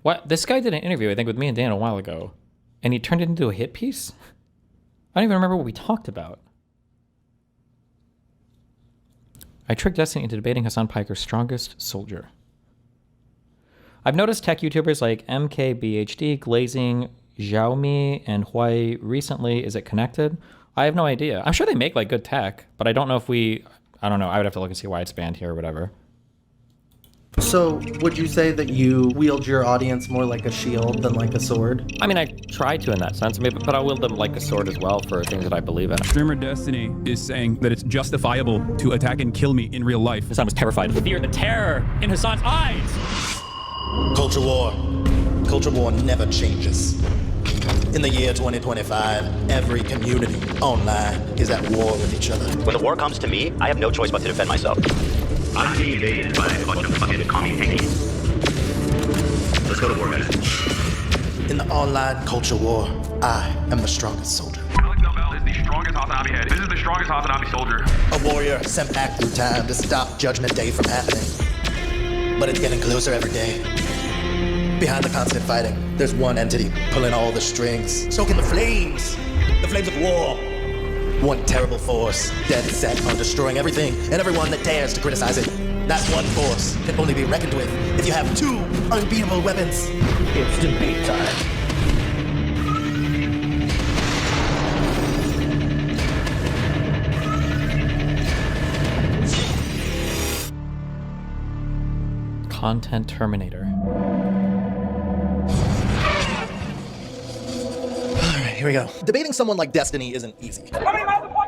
What? This guy did an interview, I think, with me and Dan a while ago, and he turned it into a hit piece? I don't even remember what we talked about. I tricked Destiny into debating Hasan Piker's strongest soldier. I've noticed tech YouTubers like MKBHD, Glazing, Xiaomi, and Huawei recently. Is it connected? I have no idea. I'm sure they make like good tech, but I don't know if I don't know. I would have to look and see why it's banned here or whatever. So, would you say that you wield your audience more like a shield than like a sword? I mean, I try to in that sense, but I wield them like a sword as well for things that I believe in. Streamer Destiny is saying that it's justifiable to attack and kill me in real life. Hasan was terrified of the fear, the terror in Hasan's eyes. Culture war. Culture war never changes. In the year 2025, every community online is at war with each other. When the war comes to me, I have no choice but to defend myself. I'm being invaded by a bunch of fucking commie tankies. Let's go to war, guys. In the online culture war, I am the strongest soldier. Alex Nobel is the strongest Hasan head. This is the strongest Hasan soldier. A warrior sent back through time to stop Judgment Day from happening. But it's getting closer every day. Behind the constant fighting, there's one entity pulling all the strings, stoking the flames of war. One terrible force, dead set on destroying everything and everyone that dares to criticize it. That one force can only be reckoned with if you have two unbeatable weapons. It's debate time. Content Terminator. All right, here we go. Debating someone like Destiny isn't easy.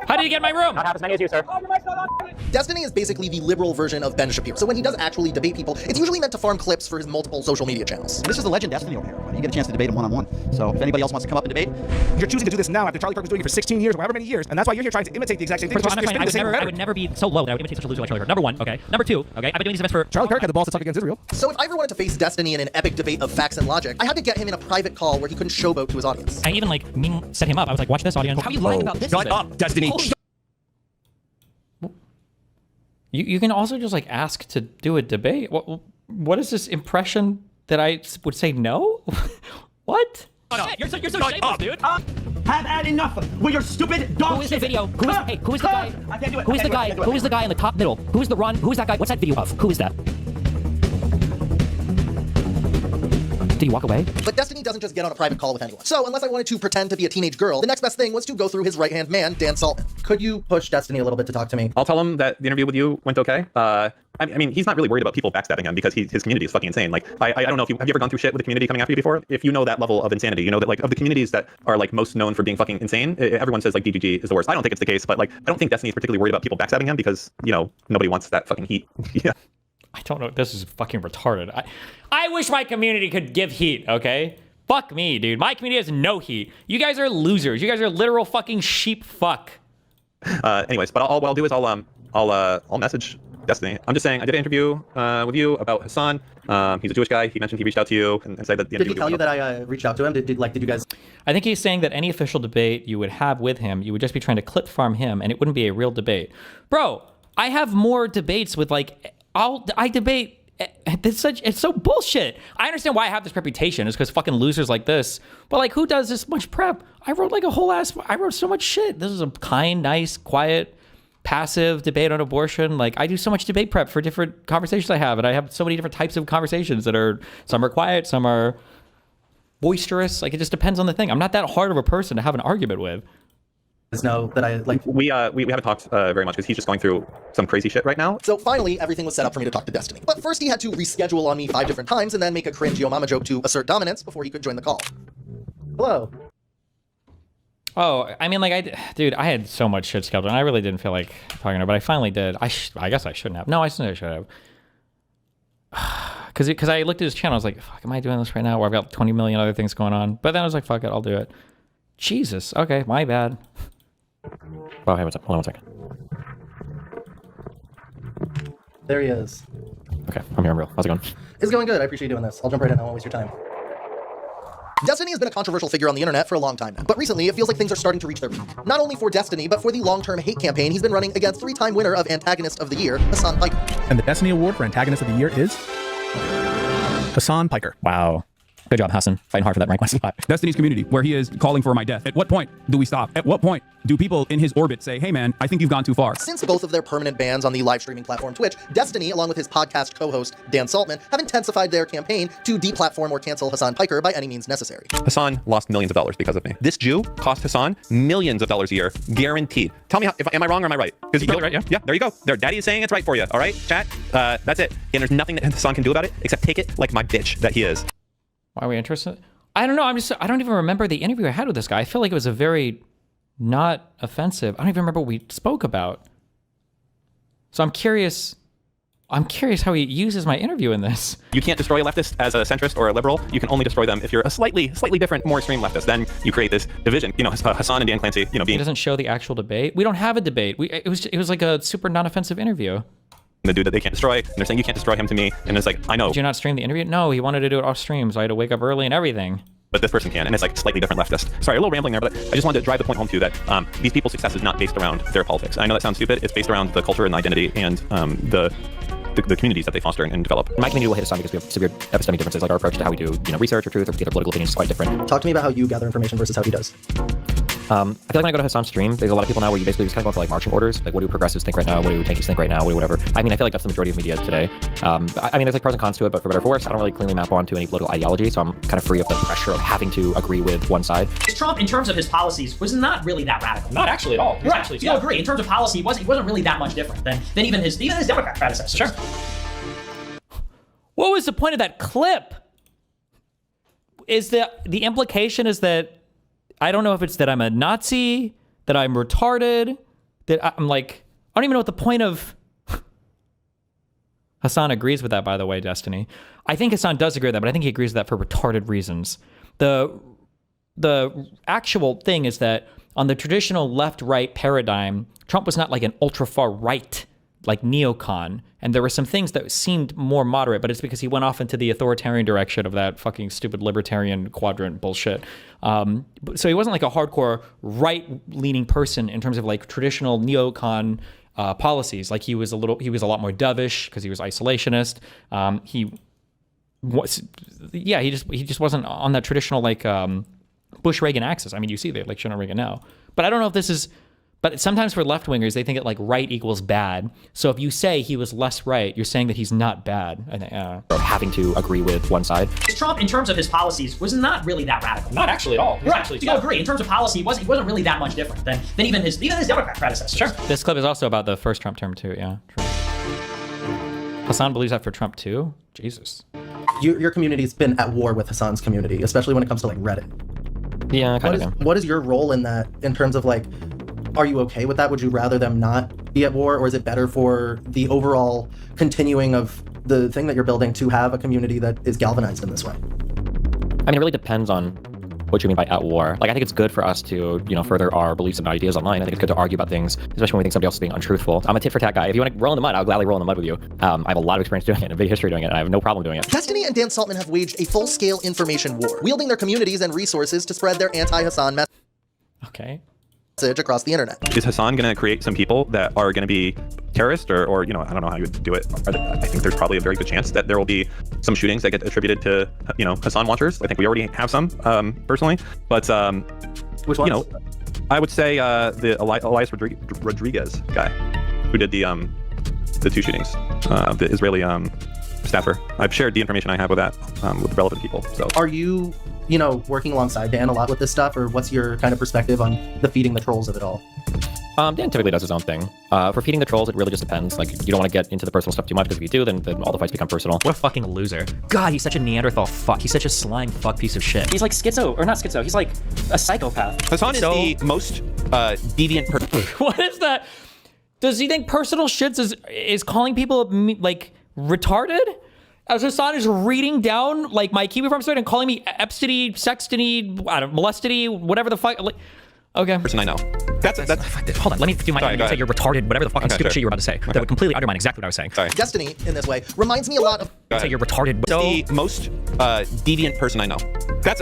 How did you get in my room? Not half as many as you, sir. Destiny is basically the liberal version of Ben Shapiro. So when he does actually debate people, it's usually meant to farm clips for his multiple social media channels. This is the legend Destiny over here. You get a chance to debate him one-on-one. So if anybody else wants to come up and debate, you're choosing to do this now after Charlie Kirk was doing it for 16 years or however many years, and that's why you're here trying to imitate the exact same thing. First of all, I would never be so low that I would imitate such a loser like Charlie Kirk. Number one, okay. Number two, okay. I've been doing these events for Charlie Kirk had the balls to talk against Israel. So if I ever wanted to face Destiny in an epic debate of facts and logic, I had to get him in a private call where he couldn't showboat to his audience. I even set him up. I was like, watch this audience. how are you lying about this? Shut up, Destiny. You can also just like ask to do a debate. What is this impression that I would say no? What? You're so shameless, dude. Have had enough with your stupid dog. Who is the video? Who is the guy? I can't do it. Who is the guy? Who is the guy in the top middle? Who is the run? Who is that guy? What's that video of? Who is that? Did he walk away? But Destiny doesn't just get on a private call with anyone. So unless I wanted to pretend to be a teenage girl, the next best thing was to go through his right-hand man, Dan Saltman. Could you push Destiny a little bit to talk to me? I'll tell him that the interview with you went okay. I mean, he's not really worried about people backstabbing him because his community is fucking insane. Like, I don't know if have you ever gone through shit with the community coming after you before? If you know that level of insanity, you know that like of the communities that are like most known for being fucking insane, everyone says like DGG is the worst. I don't think it's the case, but like I don't think Destiny is particularly worried about people backstabbing him because, you know, nobody wants that fucking heat. Yeah. I don't know. This is fucking retarded. I wish my community could give heat, okay? Fuck me, dude. My community has no heat. You guys are losers. You guys are literal fucking sheep fuck. Anyways, but what I'll do is I'll message Destiny. I'm just saying I did an interview with you about Hasan. He's a Jewish guy. He mentioned he reached out to you and said that the interview. Did he tell you that I reached out to him? Did you guys? I think he's saying that any official debate you would have with him, you would just be trying to clip farm him, and it wouldn't be a real debate. Bro, I have more debates with like I debate. It's so bullshit. I understand why I have this reputation is because fucking losers like this. But like, who does this much prep? I wrote like I wrote so much shit. This is a kind, nice, quiet, passive debate on abortion. Like I do so much debate prep for different conversations I have, and I have so many different types of conversations that are some are quiet, some are boisterous. Like it just depends on the thing. I'm not that hard of a person to have an argument with. Know that I like we haven't talked very much because he's just going through some crazy shit right now. So finally everything was set up for me to talk to Destiny, but first he had to reschedule on me 5 different times and then make a cringe yo mama joke to assert dominance before he could join the call. Hello. Oh, I mean, like dude, I had so much shit scheduled and I really didn't feel like talking to her, but I finally did. I guess I shouldn't have. No, I should have. Because I looked at his channel, I was like, fuck, am I doing this right now where I've got 20 million other things going on? But then I was like, fuck it, I'll do it. Jesus, okay, my bad. Oh, hey, what's up? Hold on 1 second. There he is. Okay, I'm here, I'm real. How's it going? It's going good. I appreciate you doing this. I'll jump right in. I won't waste your time. Destiny has been a controversial figure on the internet for a long time now, but recently it feels like things are starting to reach their peak. Not only for Destiny, but for the long-term hate campaign he's been running against 3-time winner of Antagonist of the Year, Hasan Piker. And the Destiny Award for Antagonist of the Year is Hasan Piker. Wow. Good job, Hasan. Fighting hard for that rank one spot. Destiny's community, where he is calling for my death. At what point do we stop? At what point do people in his orbit say, hey man, I think you've gone too far? Since both of their permanent bans on the live streaming platform Twitch, Destiny, along with his podcast co-host Dan Saltman, have intensified their campaign to deplatform or cancel Hasan Piker by any means necessary. Hasan lost millions of dollars because of me. This Jew cost Hasan millions of dollars a year, guaranteed. Tell me, am I wrong or am I right? Because you right, yeah. Yeah, there you go. There, Daddy is saying it's right for you. All right, chat. That's it. And there's nothing that Hasan can do about it except take it like my bitch that he is. Why are we interested? I don't know. I don't even remember the interview I had with this guy. I feel like it was a very not offensive. I don't even remember what we spoke about. So I'm curious how he uses my interview in this. You can't destroy a leftist as a centrist or a liberal. You can only destroy them if you're a slightly different, more extreme leftist. Then you create this division. You know, Hasan and Dan Clancy, you know, being... He doesn't show the actual debate. We don't have a debate. It was like a super non-offensive interview. The dude that they can't destroy, and they're saying you can't destroy him to me, and it's like, I know. Did you not stream the interview? No, he wanted to do it off stream, so I had to wake up early and everything. But this person can, and it's like slightly different leftist. Sorry, a little rambling there, but I just wanted to drive the point home too that these people's success is not based around their politics. I know that sounds stupid. It's based around the culture and identity and the communities that they foster and develop. My community will hit Hasan because we have severe epistemic differences, like our approach to how we do, research or truth or particular political opinions is quite different. Talk to me about how you gather information versus how he does. I feel like when I go to Hasan's stream, there's a lot of people now where you basically just kind of go for like marching orders. Like, what do progressives think right now? What do tankies think right now? What do whatever. I mean, I feel like that's the majority of media today. I mean, there's like pros and cons to it, but for better or for worse, I don't really cleanly map onto any political ideology, so I'm kind of free of the pressure of having to agree with one side. Trump, in terms of his policies, was not really that radical. Not actually at all. Right. Actually, you'll agree. In terms of policy, he wasn't really that much different than even his Democrat predecessors. Sure. What was the point of that clip? Is the implication is that I don't know if it's that I'm a Nazi, that I'm retarded, that I'm like, I don't even know what the point of... Hasan agrees with that, by the way, Destiny. I think Hasan does agree with that, but I think he agrees with that for retarded reasons. The actual thing is that on the traditional left-right paradigm, Trump was not like an ultra-far right, like neocon, and there were some things that seemed more moderate, but it's because he went off into the authoritarian direction of that fucking stupid libertarian quadrant bullshit. So he wasn't like a hardcore right-leaning person in terms of like traditional neocon policies. Like he was a lot more dovish because he was isolationist. He just wasn't on that traditional like Bush-Reagan axis. I mean, you see the election of Reagan now, but I don't know if this is. But sometimes for left-wingers, they think that like right equals bad. So if you say he was less right, you're saying that he's not bad. I think, having to agree with one side. Trump, in terms of his policies, was not really that radical. Not actually at all. Right. You'll agree. In terms of policy, he wasn't really that much different than even his Democrat predecessors. Sure. This clip is also about the first Trump term too. Yeah. True. Hasan believes that for Trump too. Jesus. Your community's been at war with Hasan's community, especially when it comes to like Reddit. Yeah, kind of. What is your role in that in terms of like? Are you okay with that? Would you rather them not be at war, or is it better for the overall continuing of the thing that you're building to have a community that is galvanized in this way? I mean, it really depends on what you mean by at war. Like, I think it's good for us to, further our beliefs and ideas online. I think it's good to argue about things, especially when we think somebody else is being untruthful. I'm a tit for tat guy. If you want to roll in the mud, I'll gladly roll in the mud with you. I have a lot of experience doing it, a big history doing it, and I have no problem doing it. Destiny and Dan Saltman have waged a full-scale information war, wielding their communities and resources to spread their anti-Hasan message. Okay. Across the internet. Is Hasan going to create some people that are going to be terrorists or I don't know how you would do it. I think there's probably a very good chance that there will be some shootings that get attributed to, Hasan watchers. I think we already have some, personally, but, which ones? I would say, the Elias Rodriguez guy who did the two shootings, the Israeli, staffer. I've shared the information I have with that, with relevant people. So are you, working alongside Dan a lot with this stuff, or what's your kind of perspective on the feeding the trolls of it all? Dan typically does his own thing. For feeding the trolls, it really just depends. Like, you don't want to get into the personal stuff too much, because if you do, then all the fights become personal. What a fucking loser. God, he's such a Neanderthal fuck. He's such a slime fuck piece of shit. He's like schizo, or not schizo, he's like a psychopath. Hasan is the most deviant person. What is that? Does he think personal shits is calling people like retarded? As Hasan is reading down like my Kiwi Farm story and calling me Epstein-y, sexton-y, molested-y, whatever the fuck. Like, okay. Person I know. That's hold on. Let me do my. Sorry, say you're retarded. Whatever the fucking stupid shit you're about to say. Okay. That would completely undermine exactly what I was saying. Sorry. Destiny, in this way, reminds me a lot of. Say you're retarded. So, the most deviant person I know. That's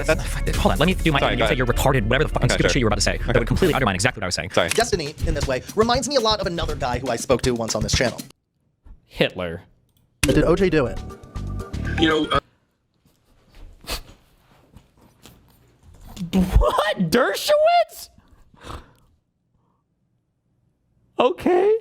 hold on. Let me do my. Say you're retarded. Whatever the fucking stupid shit you're about to say. That would completely undermine exactly what I was saying. Sorry. Destiny, in this way, reminds me a lot of another guy who I spoke to once on this channel. Hitler. Did OJ do it? What? Dershowitz? Okay.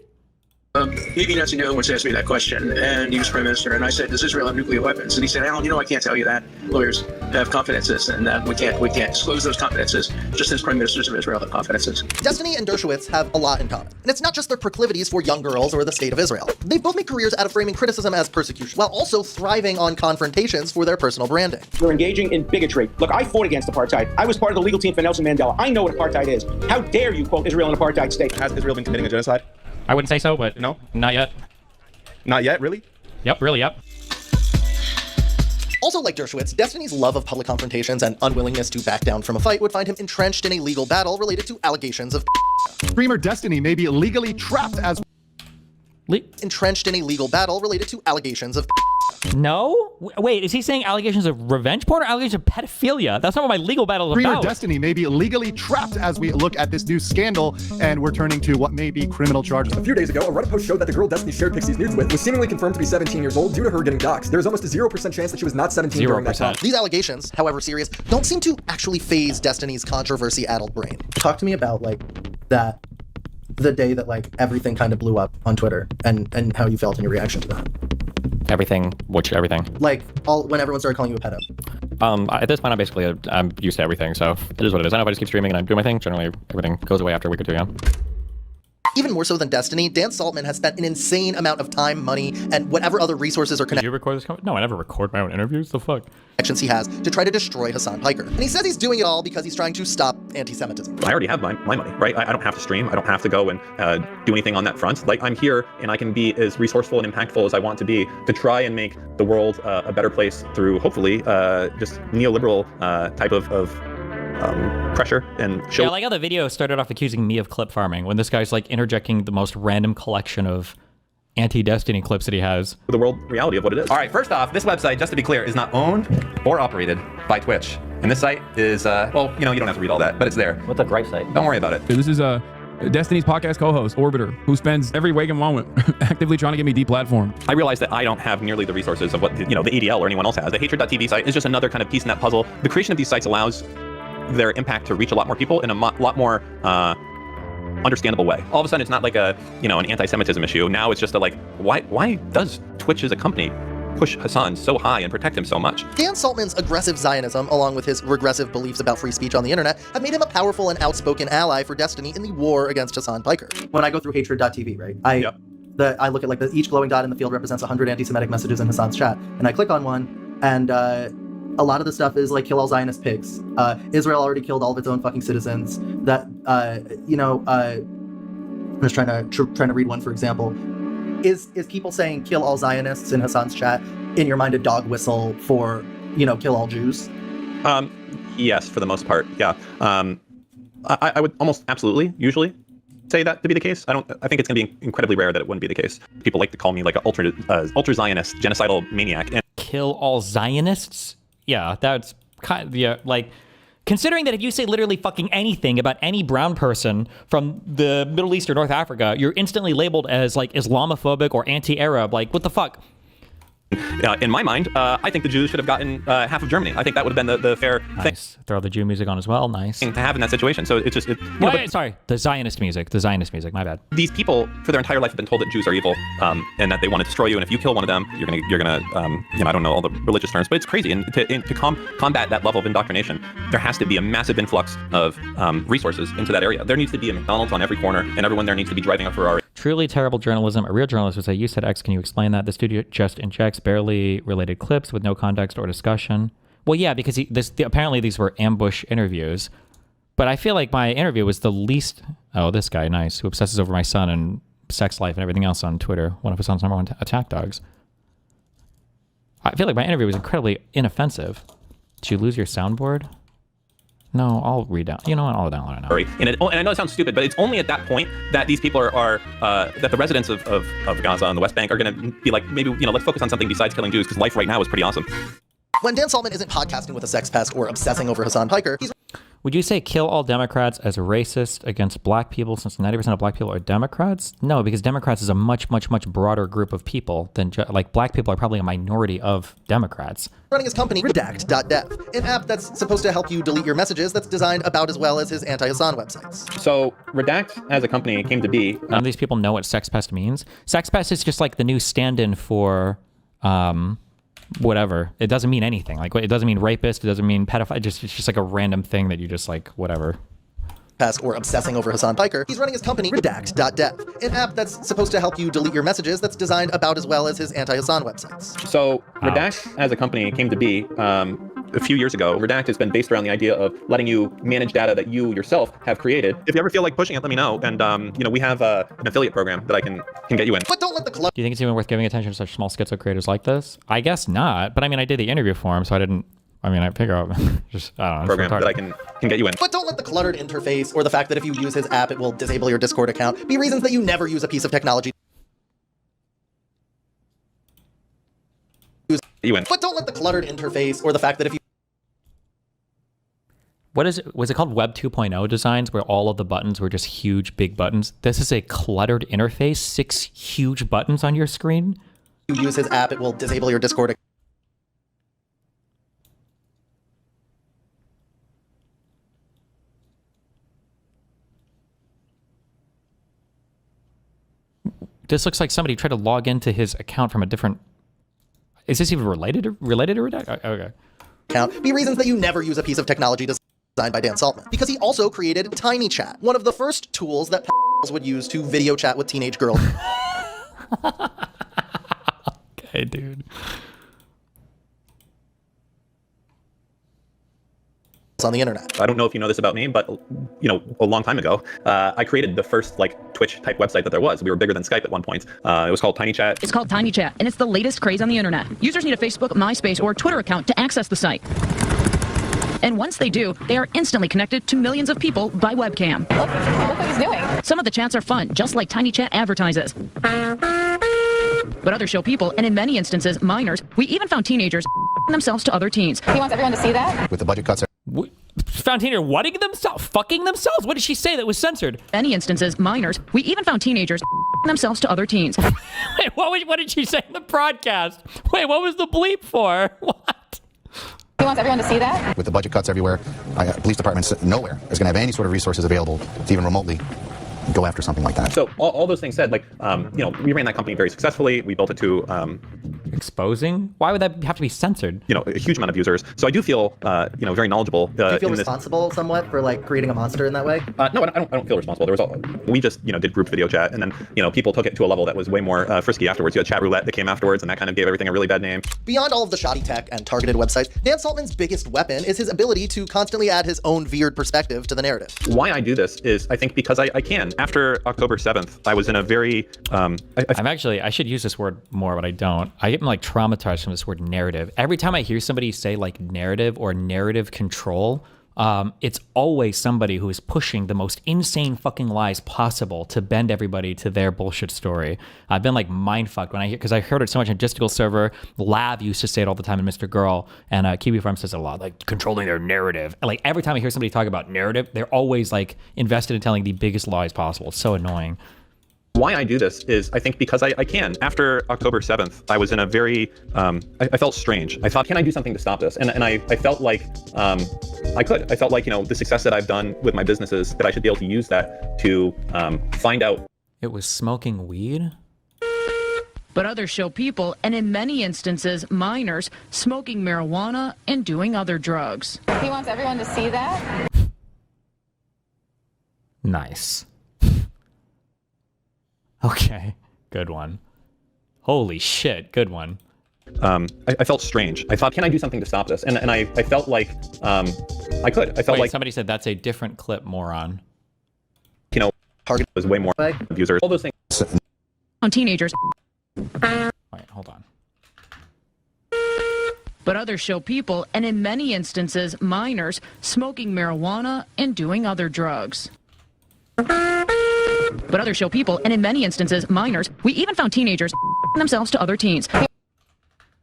Maybe Netanyahu once asked me that question, and he was prime minister, and I said, "Does Israel have nuclear weapons?" And he said, "Alan, I can't tell you that. Lawyers have confidences, and we can't disclose those confidences. Just as prime ministers of Israel have confidences." Destiny and Dershowitz have a lot in common, and it's not just their proclivities for young girls or the state of Israel. They both make careers out of framing criticism as persecution, while also thriving on confrontations for their personal branding. You're engaging in bigotry. Look, I fought against apartheid. I was part of the legal team for Nelson Mandela. I know what apartheid is. How dare you quote Israel an apartheid state? Has Israel been committing a genocide? I wouldn't say so, but No? not yet. Not yet, really? Yep, really, yep. Also, like Dershowitz, Destiny's love of public confrontations and unwillingness to back down from a fight would find him entrenched in a legal battle related to allegations of Streamer Destiny may be illegally trapped as entrenched in a legal battle related to allegations of No? Wait, is he saying allegations of revenge porn or allegations of pedophilia? That's not what my legal battle is Streamer about. Destiny may be illegally trapped as we look at this new scandal, and we're turning to what may be criminal charges. A few days ago, a Reddit post showed that the girl Destiny shared Pixie's nudes with was seemingly confirmed to be 17 years old due to her getting doxxed. There is almost a 0% chance that she was not 17 during that time. These allegations, however serious, don't seem to actually phase Destiny's controversy-addled brain. Talk to me about, the day that, everything kind of blew up on Twitter, and how you felt in your reaction to that. Everything. Everything? When everyone started calling you a pedo. At this point, I'm used to everything, so it is what it is. I know if I just keep streaming and I do my thing, generally everything goes away after a week or two, yeah. Even more so than Destiny, Dan Saltman has spent an insane amount of time, money, and whatever other resources or Did you record this? No, I never record my own interviews. The fuck? connections he has to try to destroy Hasan Piker. And he says he's doing it all because he's trying to stop anti-Semitism. I already have my money, right? I don't have to stream. I don't have to go and do anything on that front. I'm here and I can be as resourceful and impactful as I want to be to try and make the world a better place through, hopefully, just neoliberal type of pressure and show. Yeah, I like how the video started off accusing me of clip farming when this guy's interjecting the most random collection of anti-Destiny clips that he has. The world reality of what it is. All right, first off, this website, just to be clear, is not owned or operated by Twitch. And this site is, well, you don't have to read all that, but it's there. What's a great site? Don't worry about it. This is Destiny's podcast co-host, Orbiter, who spends every waking moment actively trying to get me deplatformed. I realize that I don't have nearly the resources of what, the ADL or anyone else has. The Hatred.tv site is just another kind of piece in that puzzle. The creation of these sites allows their impact to reach a lot more people in a lot more understandable way. All of a sudden, it's not like an anti-Semitism issue. Now it's just why does Twitch as a company push Hasan so high and protect him so much? Dan Saltman's aggressive Zionism, along with his regressive beliefs about free speech on the internet, have made him a powerful and outspoken ally for Destiny in the war against Hasan Piker. When I go through Hatred.tv, right, I look at each glowing dot in the field represents 100 anti-Semitic messages in Hasan's chat, and I click on one, and a lot of the stuff is kill all Zionist pigs. Israel already killed all of its own fucking citizens. That I'm just trying to read one, for example. Is people saying kill all Zionists in Hasan's chat in your mind a dog whistle for kill all Jews? Yes, for the most part, yeah. I would almost absolutely usually say that to be the case. I think it's going to be incredibly rare that it wouldn't be the case. People like to call me an ultra Zionist, genocidal maniac. And kill all Zionists? Yeah, that's kind of, considering that if you say literally fucking anything about any brown person from the Middle East or North Africa, you're instantly labeled as Islamophobic or anti-Arab. What the fuck? In my mind, I think the Jews should have gotten half of Germany. I think that would have been the fair thing. Throw the Jew music on as well. Nice. To have in that situation. So it's just... sorry, the Zionist music, my bad. These people, for their entire life, have been told that Jews are evil and that they want to destroy you. And if you kill one of them, you're gonna I don't know all the religious terms, but it's crazy. And to combat that level of indoctrination, there has to be a massive influx of resources into that area. There needs to be a McDonald's on every corner, and everyone there needs to be driving a Ferrari. Truly terrible journalism. A real journalist would say, "You said X. Can you explain that?" The studio just injects barely related clips with no context or discussion. Well, yeah, because apparently these were ambush interviews. But I feel like my interview was the least... Oh, this guy, nice, who obsesses over my son and sex life and everything else on Twitter. One of his son's #1 attack dogs. I feel like my interview was incredibly inoffensive. Did you lose your soundboard? No, I'll read down. You know what? I'll download it now. And I know it sounds stupid, but it's only at that point that these people are that the residents of Gaza and the West Bank are going to be like, maybe, let's focus on something besides killing Jews, because life right now is pretty awesome. When Dan Saltman isn't podcasting with a sex pest or obsessing over Hasan Piker, he's... Would you say kill all Democrats as racist against black people since 90% of black people are Democrats? No, because Democrats is a much, much, much broader group of people than like black people are probably a minority of Democrats. Running his company, Redact.dev, an app that's supposed to help you delete your messages that's designed about as well as his anti-Hasan websites. So Redact as a company came to be. None of these people know what sex pest means. Sex pest is just like the new stand-in for whatever. It doesn't mean anything. Like it doesn't mean rapist. It doesn't mean pedophile. It's just like a random thing that you just like whatever. Or obsessing over Hasan Piker, he's running his company, Redact.dev, an app that's supposed to help you delete your messages that's designed about as well as his anti-Hasan websites. So Redact as a company came to be a few years ago. Redact has been based around the idea of letting you manage data that you yourself have created. If you ever feel like pushing it, let me know. And we have an affiliate program that I can get you in. But don't let the Do you think it's even worth giving attention to such small schizo creators like this? I guess not. But I mean, I did the interview for him, so I didn't. I mean, I figure out just I don't know, program that I can get you in. But don't let the cluttered interface or the fact that if you use his app, it will disable your Discord account be reasons that you never use a piece of technology. You in. But don't let the cluttered interface or the fact that if you What is it? Was it called Web 2.0 designs where all of the buttons were just huge, big buttons? This is a cluttered interface, 6 huge buttons on your screen. You use his app, it will disable your Discord account. This looks like somebody tried to log into his account from a different. Is this even related to Redact? Okay. Account be reasons that you never use a piece of technology designed by Dan Saltman, because he also created Tiny Chat, one of the first tools that would use to video chat with teenage girls. Okay, dude. On the internet. I don't know if you know this about me, but a long time ago, I created the first Twitch type website that there was. We were bigger than Skype at one point. It was called Tiny Chat. It's called Tiny Chat, and it's the latest craze on the internet. Users need a Facebook, MySpace, or Twitter account to access the site. And once they do, they are instantly connected to millions of people by webcam. Look what he's doing. Some of the chats are fun, just like Tiny Chat advertises. But others show people, and in many instances, minors. We even found teenagers themselves to other teens. He wants everyone to see that? With the budget cuts. Found teenagers whatting themselves? Fucking themselves? What did she say that was censored? Many instances, minors. We even found teenagers themselves to other teens. Wait, what did she say in the broadcast? Wait, what was the bleep for? What? He wants everyone to see that? With the budget cuts everywhere, police departments nowhere is going to have any sort of resources available to even remotely go after something like that. So all those things said, we ran that company very successfully. We built it to exposing. Why would that have to be censored? A huge amount of users. So I do feel very knowledgeable. Do you feel responsible somewhat for creating a monster in that way? No, I don't feel responsible. We just did group video chat, and then people took it to a level that was way more frisky afterwards. You had chat roulette that came afterwards, and that kind of gave everything a really bad name. Beyond all of the shoddy tech and targeted websites, Dan Saltman's biggest weapon is his ability to constantly add his own veered perspective to the narrative. Why I do this is, I think, because I can. After October 7th, I was in a very... I should use this word more, but I don't. I get traumatized from this word narrative. Every time I hear somebody say narrative or narrative control, it's always somebody who is pushing the most insane fucking lies possible to bend everybody to their bullshit story. I've been mind fucked when I hear, because I heard it so much in Distical Server. Lav used to say it all the time in Mr. Girl, and Kiwi Farm says it a lot, controlling their narrative. And every time I hear somebody talk about narrative, they're always invested in telling the biggest lies possible. It's so annoying. Why I do this is, I think, because I can. After October 7th, I was in a very, I felt strange. I thought, can I do something to stop this? And I felt like I could. I felt like, the success that I've done with my businesses, that I should be able to use that to find out. It was smoking weed? But others show people, and in many instances, minors, smoking marijuana and doing other drugs. He wants everyone to see that? Nice. Okay, good one. Holy shit, good one. I felt strange. I thought, can I do something to stop this? And I felt like I could. I felt like somebody said that's a different clip, moron. Target was way more users. All those things. On teenagers. Wait, hold on. But others show people, and in many instances, minors, smoking marijuana and doing other drugs. But others show people, and in many instances, minors. We even found teenagers themselves to other teens.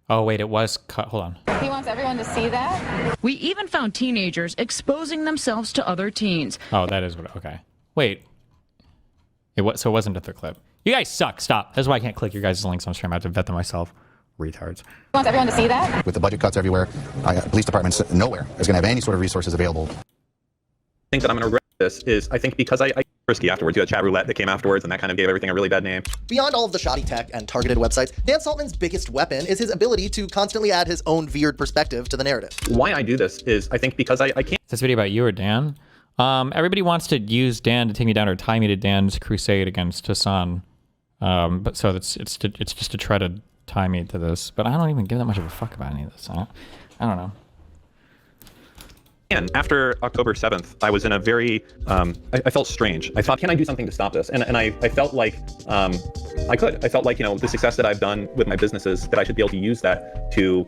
Oh wait, it was cut. Hold on. He wants everyone to see that. We even found teenagers exposing themselves to other teens. Oh, that is what. Okay. Wait. So it wasn't a third clip. You guys suck. Stop. That's why I can't click your guys' links on stream. I have to vet them myself. Retards. He wants everyone to see that. With the budget cuts everywhere, police departments nowhere is going to have any sort of resources available. I think that I'm going to regret this is I think because I risky afterwards. You had chat roulette that came afterwards, and that kind of gave everything a really bad name. Beyond all of the shoddy tech and targeted websites, Dan Saltman's biggest weapon is his ability to constantly add his own veered perspective to the narrative. Why I do this is I think because I can't. Is this video about you or Dan? Everybody wants to use Dan to take me down or tie me to Dan's crusade against Hasan. But so it's just to try to tie me to this. But I don't even give that much of a fuck about any of this. I don't know. And after October 7th, I was in a very, I felt strange. I thought, can I do something to stop this? And I felt like I could. I felt like, you know, the success that I've done with my businesses, that I should be able to use that to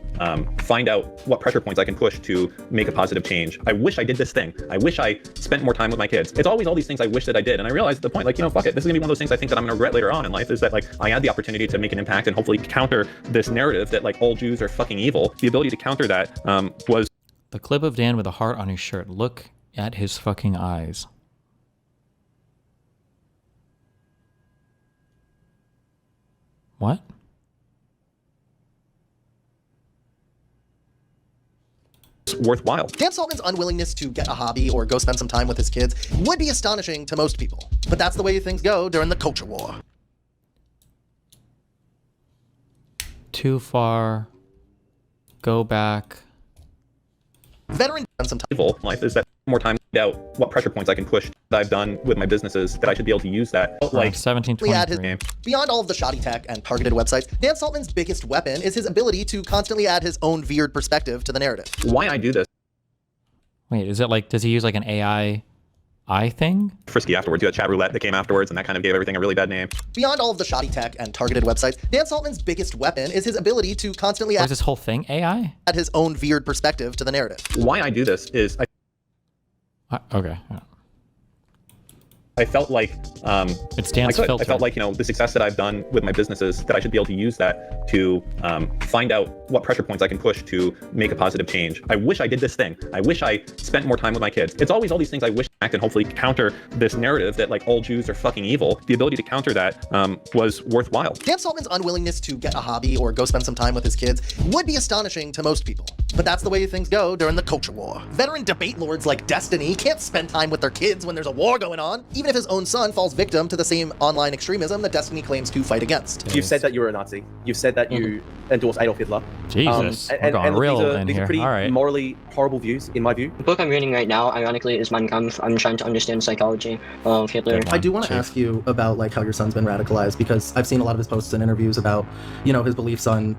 find out what pressure points I can push to make a positive change. I wish I did this thing. I wish I spent more time with my kids. It's always all these things I wish that I did. And I realized at the point, like, you know, fuck it. This is gonna be one of those things I think that I'm gonna regret later on in life, is that like I had the opportunity to make an impact and hopefully counter this narrative that like all Jews are fucking evil. The ability to counter that was the clip of Dan with a heart on his shirt. Look at his fucking eyes. What? worthwhile. Dan Saltman's unwillingness to get a hobby or go spend some time with his kids would be astonishing to most people. But that's the way things go during the culture war. Too far. Go back. Veteran some time. Evil life is that more time to find out what pressure points I can push that I've done with my businesses, that I should be able to use that. Like 1723. Beyond all of the shoddy tech and targeted websites, Dan Saltman's biggest weapon is his ability to constantly add his own veered perspective to the narrative. Why I do this? Wait, is it like, does he use like an AI thing? Frisky afterwards. You had chat roulette that came afterwards, and that kind of gave everything a really bad name. Beyond all of the shoddy tech and targeted websites, Dan Saltman's biggest weapon is his ability to constantly add this whole thing AI? Add his own veered perspective to the narrative. Why I do this is okay. I felt like it's Dan's filter. I felt like, you know, the success that I've done with my businesses, that I should be able to use that to find out what pressure points I can push to make a positive change. I wish I did this thing. I wish I spent more time with my kids. It's always all these things I wish I can hopefully counter this narrative that like all Jews are fucking evil. The ability to counter that was worthwhile. Dan Saltman's unwillingness to get a hobby or go spend some time with his kids would be astonishing to most people. But that's the way things go during the culture war. Veteran debate lords like Destiny can't spend time with their kids when there's a war going on, even if his own son falls victim to the same online extremism that Destiny claims to fight against. You've said that you're a Nazi. You've said that you endorse Adolf Hitler. Jesus, we're going real in these here. Are pretty All right. morally horrible views, in my view. The book I'm reading right now, ironically, is Mein Kampf. I'm trying to understand psychology of Hitler. I do want to ask you about like how your son's been radicalized, because I've seen a lot of his posts and interviews about, you know, his beliefs on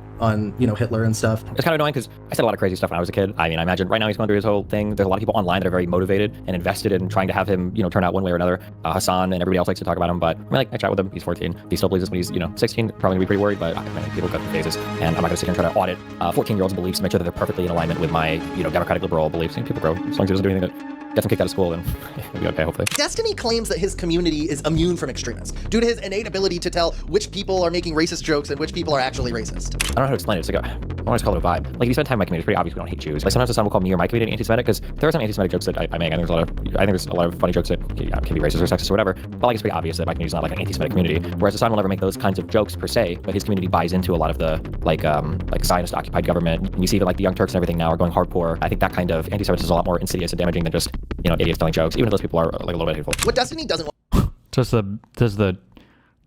you know, Hitler and stuff. It's kind of annoying because I said a lot of crazy stuff when I was a kid. I mean, I imagine right now he's going through his whole thing. There's a lot of people online that are very motivated and invested in trying to have him, you know, turn out one way or another. Hasan and everybody else likes to talk about him, but I mean, like, I chat with him. He's 14. If he still believes this when he's, you know, 16, probably gonna be pretty worried, but people go through phases, and I'm not gonna sit here and try to audit 14-year-olds' beliefs to make sure that they're perfectly in alignment with my, you know, democratic liberal beliefs. And people grow. As long as he doesn't do anything that gets him kicked out of school, then he'll be okay, hopefully. Destiny claims that his community is immune from extremists due to his innate ability to tell which people are making racist jokes and which people are actually racist. I don't know how to explain it. It's like I don't want to call it a vibe. Like, if you spend time in my community, it's pretty obvious we don't hate Jews. Like, sometimes Hasan will call me or my community anti-Semitic, because there are some anti-Semitic jokes that I make. I think there's a lot of funny jokes that can be racist or sexist or whatever. But like, it's pretty obvious that my community is not like an anti-Semitic community. Whereas Hasan will never make those kinds of jokes per se, but his community buys into a lot of the like Zionist occupied government. And you see even like the Young Turks and everything now are going hardcore. I think that kind of anti-Semitism is a lot more insidious and damaging than just, you know, idiots telling jokes, even if those people are like a little bit hateful. What Destiny doesn't want. Does the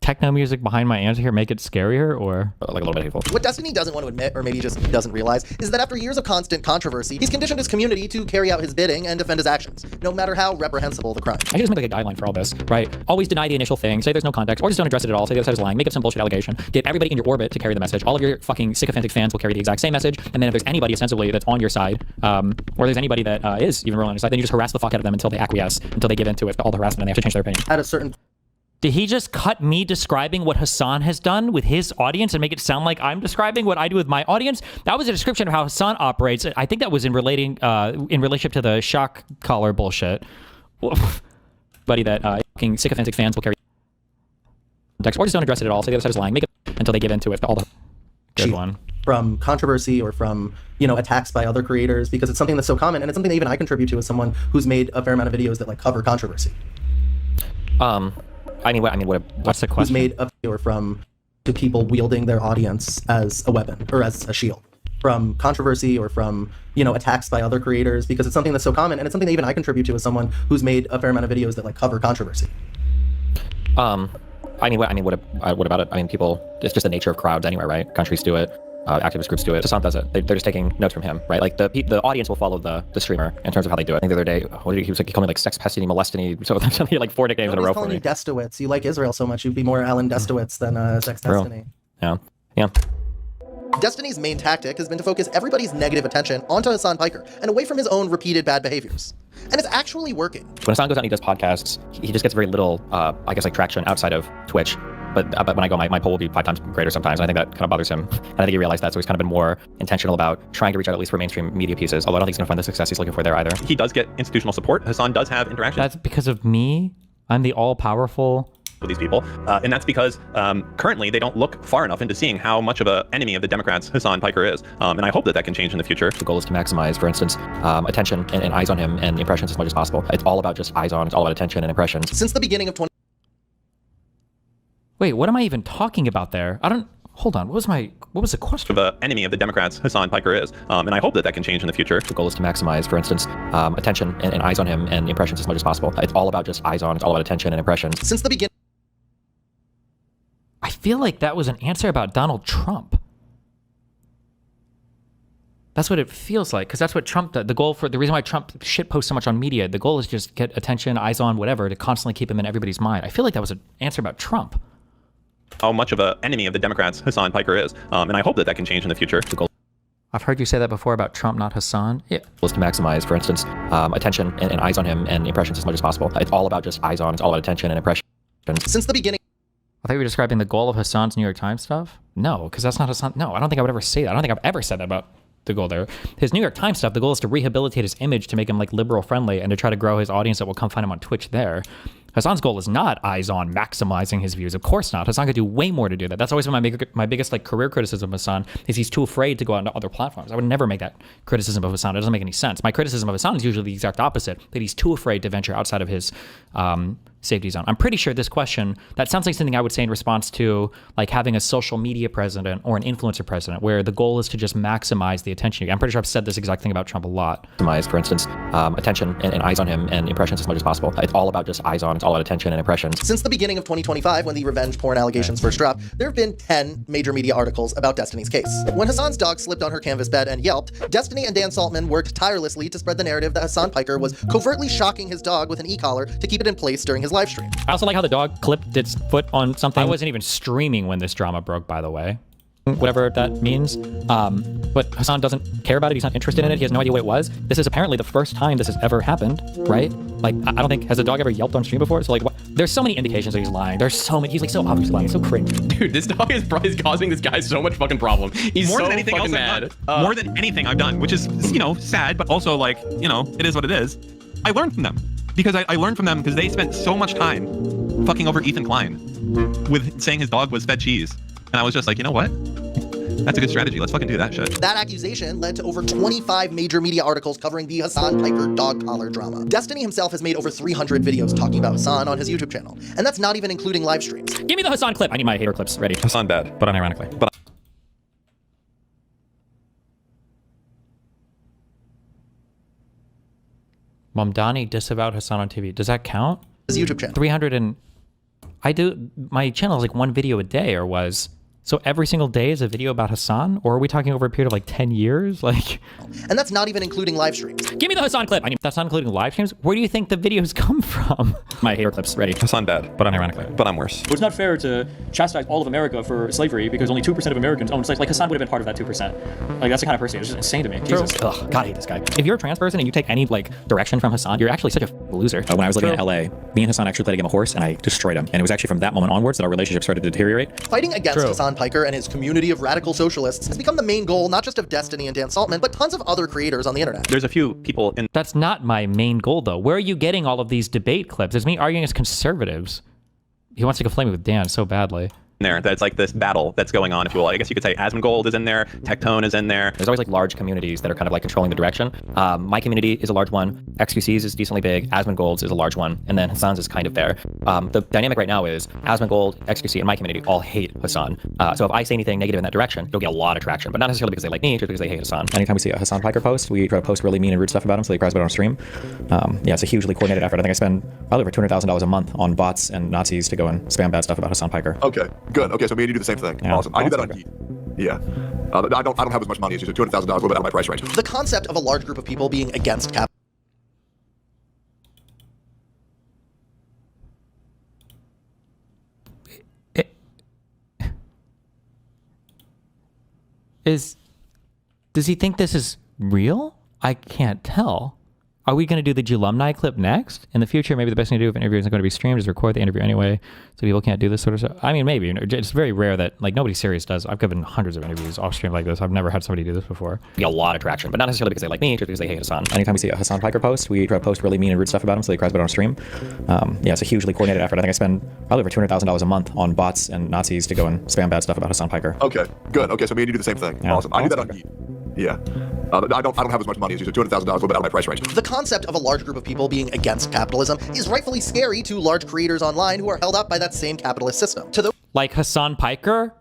techno music behind my answer here make it scarier, or like a little bit hateful? What Destiny doesn't want to admit, or maybe just doesn't realize, is that after years of constant controversy, he's conditioned his community to carry out his bidding and defend his actions, no matter how reprehensible the crime. I should just make like a guideline for all this, right? Always deny the initial thing, say there's no context, or just don't address it at all, say the other side is lying, make up some bullshit allegation, get everybody in your orbit to carry the message. All of your fucking sycophantic fans will carry the exact same message, and then if there's anybody ostensibly that's on your side, or there's anybody that is even really on your side, then you just harass the fuck out of them until they acquiesce, until they give into it, all the harassment, and they have to change their opinion. At a certain Did he just cut me describing what Hasan has done with his audience and make it sound like I'm describing what I do with my audience? That was a description of how Hasan operates. I think that was in relationship to the shock collar bullshit. Buddy, that fucking sycophantic fans will carry or just don't address it at all. Say the other side is lying. Make it until they give into it. All the good one. from controversy or from, you know, attacks by other creators, because it's something that's so common, and it's something that even I contribute to as someone who's made a fair amount of videos that like cover controversy. What's the question? Who's made a video from to people wielding their audience as a weapon or as a shield from controversy or from, you know, attacks by other creators, because it's something that's so common, and it's something that even I contribute to as someone who's made a fair amount of videos that like cover controversy. What about it? I mean, people, it's just the nature of crowds anyway, right? Countries do it. Activist groups do it. Hasan does it. They're just taking notes from him, right? Like the audience will follow the streamer in terms of how they do it. I think the other day, he was like, he called me like sex pesty, molestiny. So something like 4 nicknames in a row for me. Destowitz. You like Israel so much, you'd be more Alan Destowitz than Sex Destiny. Yeah. Yeah. Destiny's main tactic has been to focus everybody's negative attention onto Hasan Piker and away from his own repeated bad behaviors. And it's actually working. When Hasan goes out and he does podcasts, he just gets very little, I guess, like traction outside of Twitch. But when I go, my poll will be 5 times greater sometimes. And I think that kind of bothers him. And I think he realized that. So he's kind of been more intentional about trying to reach out at least for mainstream media pieces. Although I don't think he's going to find the success he's looking for there either. He does get institutional support. Hasan does have interaction. That's because of me? I'm the all-powerful... with these people, and that's because currently they don't look far enough into seeing how much of an enemy of the Democrats Hasan Piker is, and I hope that can change in the future. The goal is to maximize, for instance, attention and eyes on him and impressions as much as possible. It's all about just eyes on, it's all about attention and impressions. Since the beginning of Wait, what am I even talking about there? Hold on, what was the question? The enemy of the Democrats Hasan Piker is, and I hope that can change in the future. The goal is to maximize, for instance, attention and eyes on him and impressions as much as possible. It's all about just eyes on, it's all about attention and impressions. Since the beginning. I feel like that was an answer about Donald Trump. That's what it feels like, because that's what Trump, the reason why Trump shitposts so much on media, the goal is just get attention, eyes on, whatever, to constantly keep him in everybody's mind. I feel like that was an answer about Trump. How much of an enemy of the Democrats Hasan Piker is, and I hope that can change in the future. The goal. I've heard you say that before about Trump, not Hasan. Yeah. Was to maximize, for instance, attention and eyes on him and impressions as much as possible. It's all about just eyes on, it's all about attention and impressions. Since the beginning. I thought you were describing the goal of Hasan's New York Times stuff. No, because that's not Hasan. No, I don't think I would ever say that. I don't think I've ever said that about the goal there. His New York Times stuff, the goal is to rehabilitate his image to make him like liberal friendly and to try to grow his audience that will come find him on Twitch there. Hasan's goal is not eyes on maximizing his views. Of course not. Hasan could do way more to do that. That's always been my biggest like career criticism of Hasan is he's too afraid to go out into other platforms. I would never make that criticism of Hasan. It doesn't make any sense. My criticism of Hasan is usually the exact opposite, that he's too afraid to venture outside of his safety zone. I'm pretty sure this question, that sounds like something I would say in response to like having a social media president or an influencer president where the goal is to just maximize the attention. I'm pretty sure I've said this exact thing about Trump a lot. Maximize, for instance, attention and eyes on him and impressions as much as possible. It's all about just eyes on, it's all about attention and impressions. Since the beginning of 2025, when the revenge porn allegations first dropped, there have been 10 major media articles about Destiny's case. When Hasan's dog slipped on her canvas bed and yelped, Destiny and Dan Saltman worked tirelessly to spread the narrative that Hasan Piker was covertly shocking his dog with an e-collar to keep it in place during his live stream. I also like how the dog clipped its foot on something. I wasn't even streaming when this drama broke, by the way. Whatever that means. But Hasan doesn't care about it. He's not interested in it. He has no idea what it was. This is apparently the first time this has ever happened, right? Like, I don't think, has a dog ever yelped on stream before? So like, what? There's so many indications that he's lying. There's so many, he's like so obviously lying. He's so cringe. Dude, this dog is causing this guy so much fucking problem. He's more so than anything fucking else mad. More than anything I've done, which is, you know, sad, but also like, you know, it is what it is. I learned from them. Because I learned from them because they spent so much time fucking over Ethan Klein with saying his dog was fed cheese. And I was just like, you know what? That's a good strategy. Let's fucking do that shit. That accusation led to over 25 major media articles covering the Hasan Piker dog collar drama. Destiny himself has made over 300 videos talking about Hasan on his YouTube channel. And that's not even including live streams. Give me the Hasan clip. I need my hater clips ready. Hasan bad. But unironically. Mamdani disavowed Hasan on TV. Does that count? His YouTube channel. 300 and... my channel is like one video a day, or was. So every single day is a video about Hasan? Or are we talking over a period of like 10 years? Like... And that's not even including live streams. Give me the Hasan clip. That's not including live streams? Where do you think the videos come from? My hater clips ready. Hasan bad. But unironically. But I'm worse. It's not fair to chastise all of America for slavery because only 2% of Americans own slaves. Like Hasan would have been part of that 2%. Like that's the kind of person. It's just insane to me. Jesus. Ugh, God, I hate this guy. If you're a trans person and you take any like direction from Hasan, you're actually such a loser. When I was living in LA, me and Hasan actually played a game of horse and I destroyed him. And it was actually from that moment onwards that our relationship started to deteriorate. Fighting against Hasan Piker and his community of radical socialists has become the main goal, not just of Destiny and Dan Saltman, but tons of other creators on the internet. There's a few people in... That's not my main goal, though. Where are you getting all of these debate clips? It's me arguing as conservatives. He wants to go flame me with Dan so badly. there. That's like this battle that's going on, if you will. I guess you could say Asmongold is in there, Tectone is in there. There's always like large communities that are kind of like controlling the direction. My community is a large one. XQC's is decently big. Asmongold's is a large one, and then Hasan's is kind of there. The dynamic right now is Asmongold, XQC, and my community all hate Hasan. So if I say anything negative in that direction, you'll get a lot of traction, but not necessarily because they like me, just because they hate Hasan. Anytime we see a Hasan Piker post, we try to post really mean and rude stuff about him so he cries about it on stream. Yeah, it's a hugely coordinated effort. I think I spend probably over $200,000 a month on bots and Nazis to go and spam bad stuff about Hasan Piker. Okay, good. Okay, so me and you do the same thing. Yeah. Awesome. I do that on Geek. Yeah. I don't have as much money as you, so $200,000 a little bit out of my price range. The concept of a large group of people being against cap. Does he think this is real? I can't tell. Are we going to do the alumni clip next? In the future, maybe the best thing to do if an interview isn't going to be streamed is record the interview anyway, so people can't do this sort of stuff. I mean, maybe. It's very rare that, like, nobody serious does. I've given hundreds of interviews off stream like this. I've never had somebody do this before. You get a lot of traction, but not necessarily because they like me, just because they hate Hasan. Anytime we see a Hasan Piker post, we try to post really mean and rude stuff about him so he cries about it on stream. Yeah, it's a hugely coordinated effort. I think I spend probably over $200,000 a month on bots and Nazis to go and spam bad stuff about Hasan Piker. Okay, good. Okay, so me and you do the same thing. Yeah. Awesome. I do that on Geek. Yeah. I don't have as much money as you, so $200,000 a little bit out of my price range. The concept of a large group of people being against capitalism is rightfully scary to large creators online who are held up by that same capitalist system. To like Hasan Piker?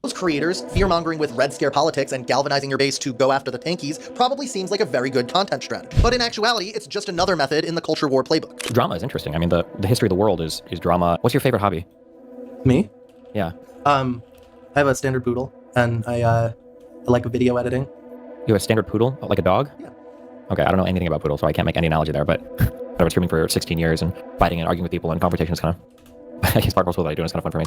Those creators, fear-mongering with Red Scare politics and galvanizing your base to go after the tankies probably seems like a very good content strategy. But in actuality, it's just another method in the culture war playbook. Drama is interesting. I mean, the history of the world is drama. What's your favorite hobby? Me? Yeah. I have a standard poodle, and I like video editing. You have a standard poodle, like a dog? Yeah. Okay, I don't know anything about poodle, so I can't make any analogy there, but I've been streaming for 16 years and fighting and arguing with people and conversation is kind of, I guess part of what I do is kind of fun for me.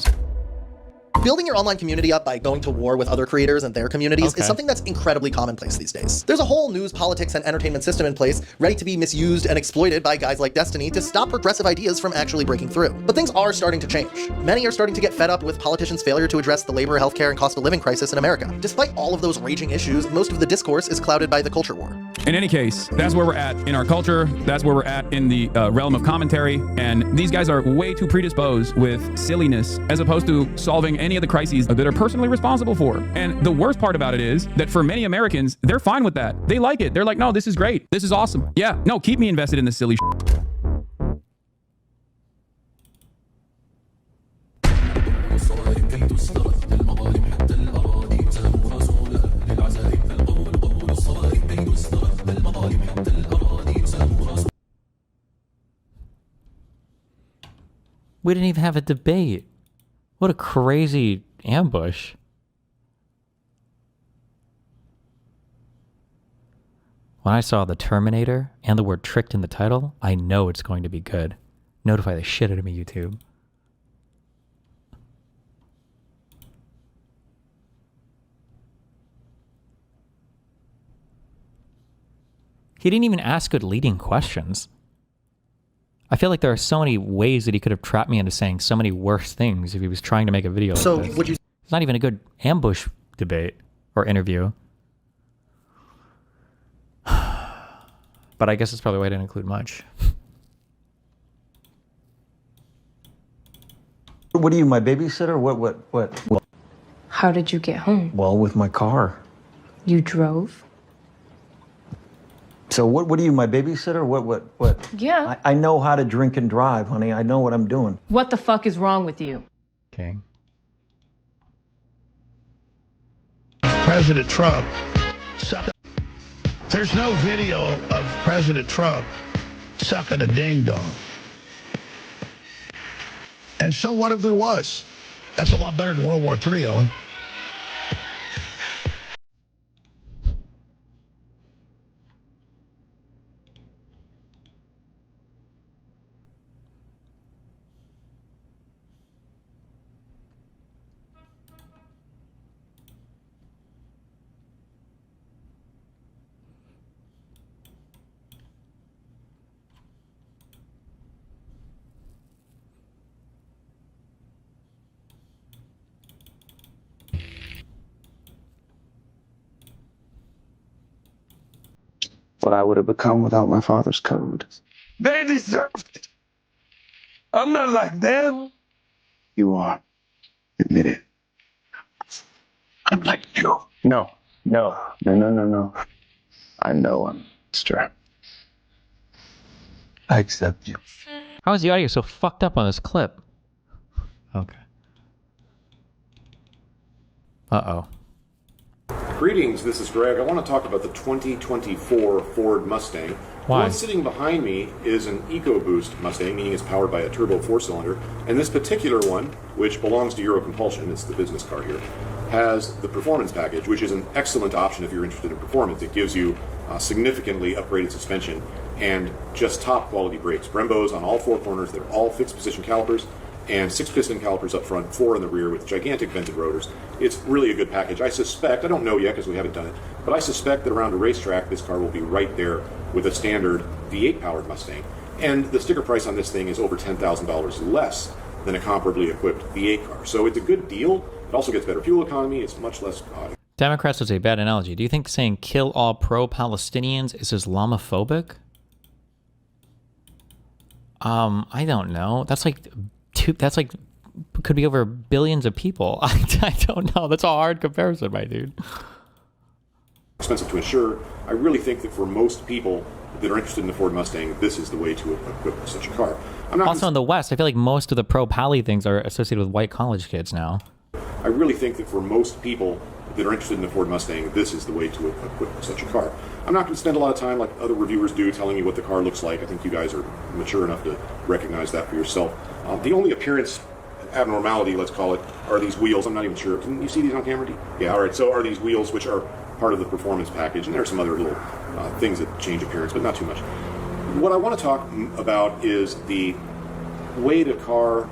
Building your online community up by going to war with other creators and their communities is something that's incredibly commonplace these days. There's a whole news, politics, and entertainment system in place ready to be misused and exploited by guys like Destiny to stop progressive ideas from actually breaking through. But things are starting to change. Many are starting to get fed up with politicians' failure to address the labor, healthcare, and cost of living crisis in America. Despite all of those raging issues, most of the discourse is clouded by the culture war. In any case, that's where we're at in our culture. That's where we're at in the realm of commentary. And these guys are way too predisposed with silliness as opposed to solving any of the crises that are personally responsible for. And the worst part about it is that for many Americans, they're fine with that. They like it. They're like, no, this is great. This is awesome. Yeah, no, keep me invested in this silly shit. We didn't even have a debate. What a crazy ambush. When I saw the Terminator and the word tricked in the title, I know it's going to be good. Notify the shit out of me, YouTube. He didn't even ask good leading questions. I feel like there are so many ways that he could have trapped me into saying so many worse things if he was trying to make a video So like this. would you... It's not even a good ambush debate or interview. But I guess it's probably why I didn't include much. What are you, my babysitter? What? How did you get home? Well, with my car. You drove? So what are you, my babysitter? What? Yeah. I know how to drink and drive, honey. I know what I'm doing. What the fuck is wrong with you? Okay. President Trump. There's no video of President Trump sucking a ding dong. And so what if there was? That's a lot better than World War III, Owen. What I would have become without my father's code. They deserved it. I'm not like them. You are. Admit it. I'm like you. No. I know I'm straight. I accept you. How is the audio so fucked up on this clip? Okay. Uh-oh. Greetings, this is Greg. I want to talk about the 2024 Ford Mustang. Why? The one sitting behind me is an EcoBoost Mustang, meaning it's powered by a turbo 4-cylinder. And this particular one, which belongs to Eurocompulsion, it's the business car here, has the performance package, which is an excellent option if you're interested in performance. It gives you significantly upgraded suspension and just top quality brakes. Brembos on all four corners. They're all fixed position calipers and 6-piston calipers up front, 4 in the rear with gigantic vented rotors. It's really a good package. I suspect, I don't know yet because we haven't done it, but I suspect that around a racetrack this car will be right there with a standard V8 powered Mustang. And the sticker price on this thing is over $10,000 less than a comparably equipped V8 car. So it's a good deal. It also gets better fuel economy. It's much less... Democrats would say bad analogy. Do you think saying kill all pro-Palestinians is Islamophobic? I don't know. That's like could be over billions of people. I don't know. That's a hard comparison, my dude. Expensive to insure. I really think that for most people that are interested in the Ford Mustang, this is the way to equip such a car. I'm not also in the West, I feel like most of the pro-Pally things are associated with white college kids now. I really think that for most people that are interested in the Ford Mustang, this is the way to equip such a car. I'm not going to spend a lot of time like other reviewers do telling you what the car looks like. I think you guys are mature enough to recognize that for yourself. The only appearance abnormality, let's call it, are these wheels. I'm not even sure. Can you see these on camera? Yeah, all right. So are these wheels, which are part of the performance package, and there are some other little things that change appearance, but not too much. What I want to talk about is the way the car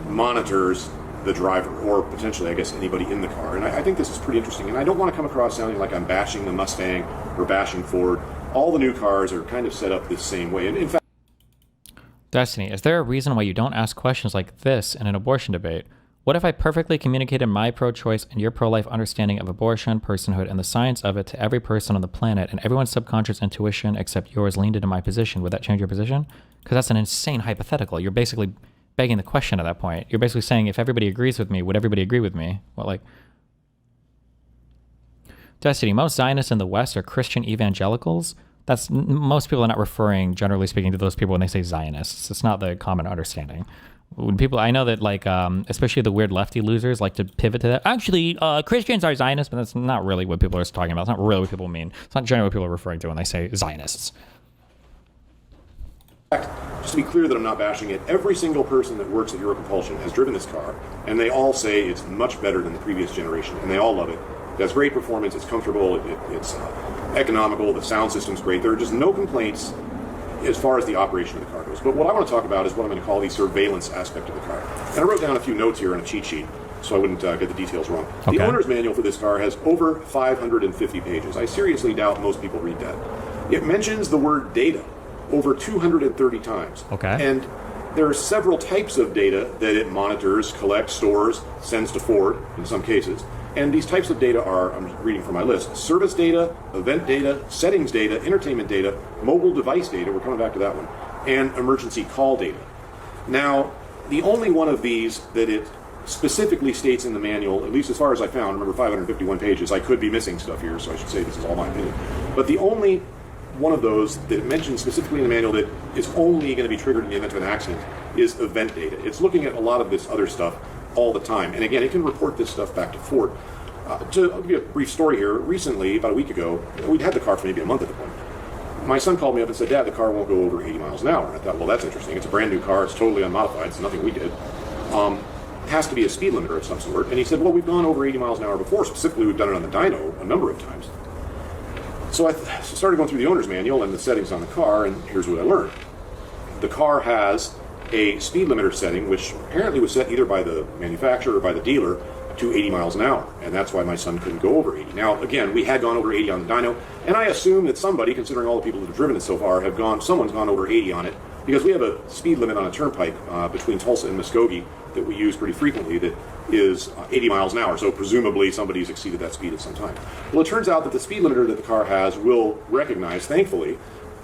monitors the driver, or potentially, I guess, anybody in the car. And I think this is pretty interesting. And I don't want to come across sounding like I'm bashing the Mustang or bashing Ford. All the new cars are kind of set up this same way. And in fact, Destiny, is there a reason why you don't ask questions like this in an abortion debate? What if I perfectly communicated my pro-choice and your pro-life understanding of abortion, personhood, and the science of it to every person on the planet, and everyone's subconscious intuition except yours leaned into my position? Would that change your position? Because that's an insane hypothetical. You're basically begging the question at that point. You're basically saying, if everybody agrees with me, would everybody agree with me? Well, like... Destiny, most Zionists in the West are Christian evangelicals. That's... Most people are not referring, generally speaking, to those people when they say Zionists. It's not the common understanding. When people... I know that, like, especially the weird lefty losers like to pivot to that. Actually, Christians are Zionists, but that's not really what people are talking about. It's not really what people mean. It's not generally what people are referring to when they say Zionists. just to be clear that I'm not bashing it, every single person that works at Eurocompulsion has driven this car, and they all say it's much better than the previous generation, and they all love it. It has great performance, it's comfortable, it's economical, the sound system's great. There are just no complaints as far as the operation of the car goes. But what I want to talk about is what I'm going to call the surveillance aspect of the car. And I wrote down a few notes here on a cheat sheet, so I wouldn't get the details wrong. Okay. The owner's manual for this car has over 550 pages. I seriously doubt most people read that. It mentions the word data over 230 times. Okay. And there are several types of data that it monitors, collects, stores, sends to Ford in some cases. And these types of data are, I'm reading from my list, service data, event data, settings data, entertainment data, mobile device data, we're coming back to that one, and emergency call data. Now, the only one of these that it specifically states in the manual, at least as far as I found, remember 551 pages, I could be missing stuff here, so I should say this is all my opinion. But the only one of those that it mentions specifically in the manual that is only going to be triggered in the event of an accident is event data. It's looking at a lot of this other stuff all the time. And again, it can report this stuff back to Ford. I'll give you a brief story here. Recently, about a week ago, we'd had the car for maybe a month at the point. My son called me up and said, Dad, the car won't go over 80 miles an hour. And I thought, well, that's interesting. It's a brand new car. It's totally unmodified. It's nothing we did. It has to be a speed limiter of some sort. And he said, well, we've gone over 80 miles an hour before. Specifically, we've done it on the dyno a number of times. So I started going through the owner's manual and the settings on the car, and here's what I learned. The car has a speed limiter setting, which apparently was set either by the manufacturer or by the dealer to 80 miles an hour, and that's why my son couldn't go over 80. Now, again, we had gone over 80 on the dyno, and I assume that somebody, considering all the people that have driven it so far, someone's gone over 80 on it, because we have a speed limit on a turnpike between Tulsa and Muskogee that we use pretty frequently that is 80 miles an hour, so presumably somebody's exceeded that speed at some time. Well, it turns out that the speed limiter that the car has will recognize, thankfully,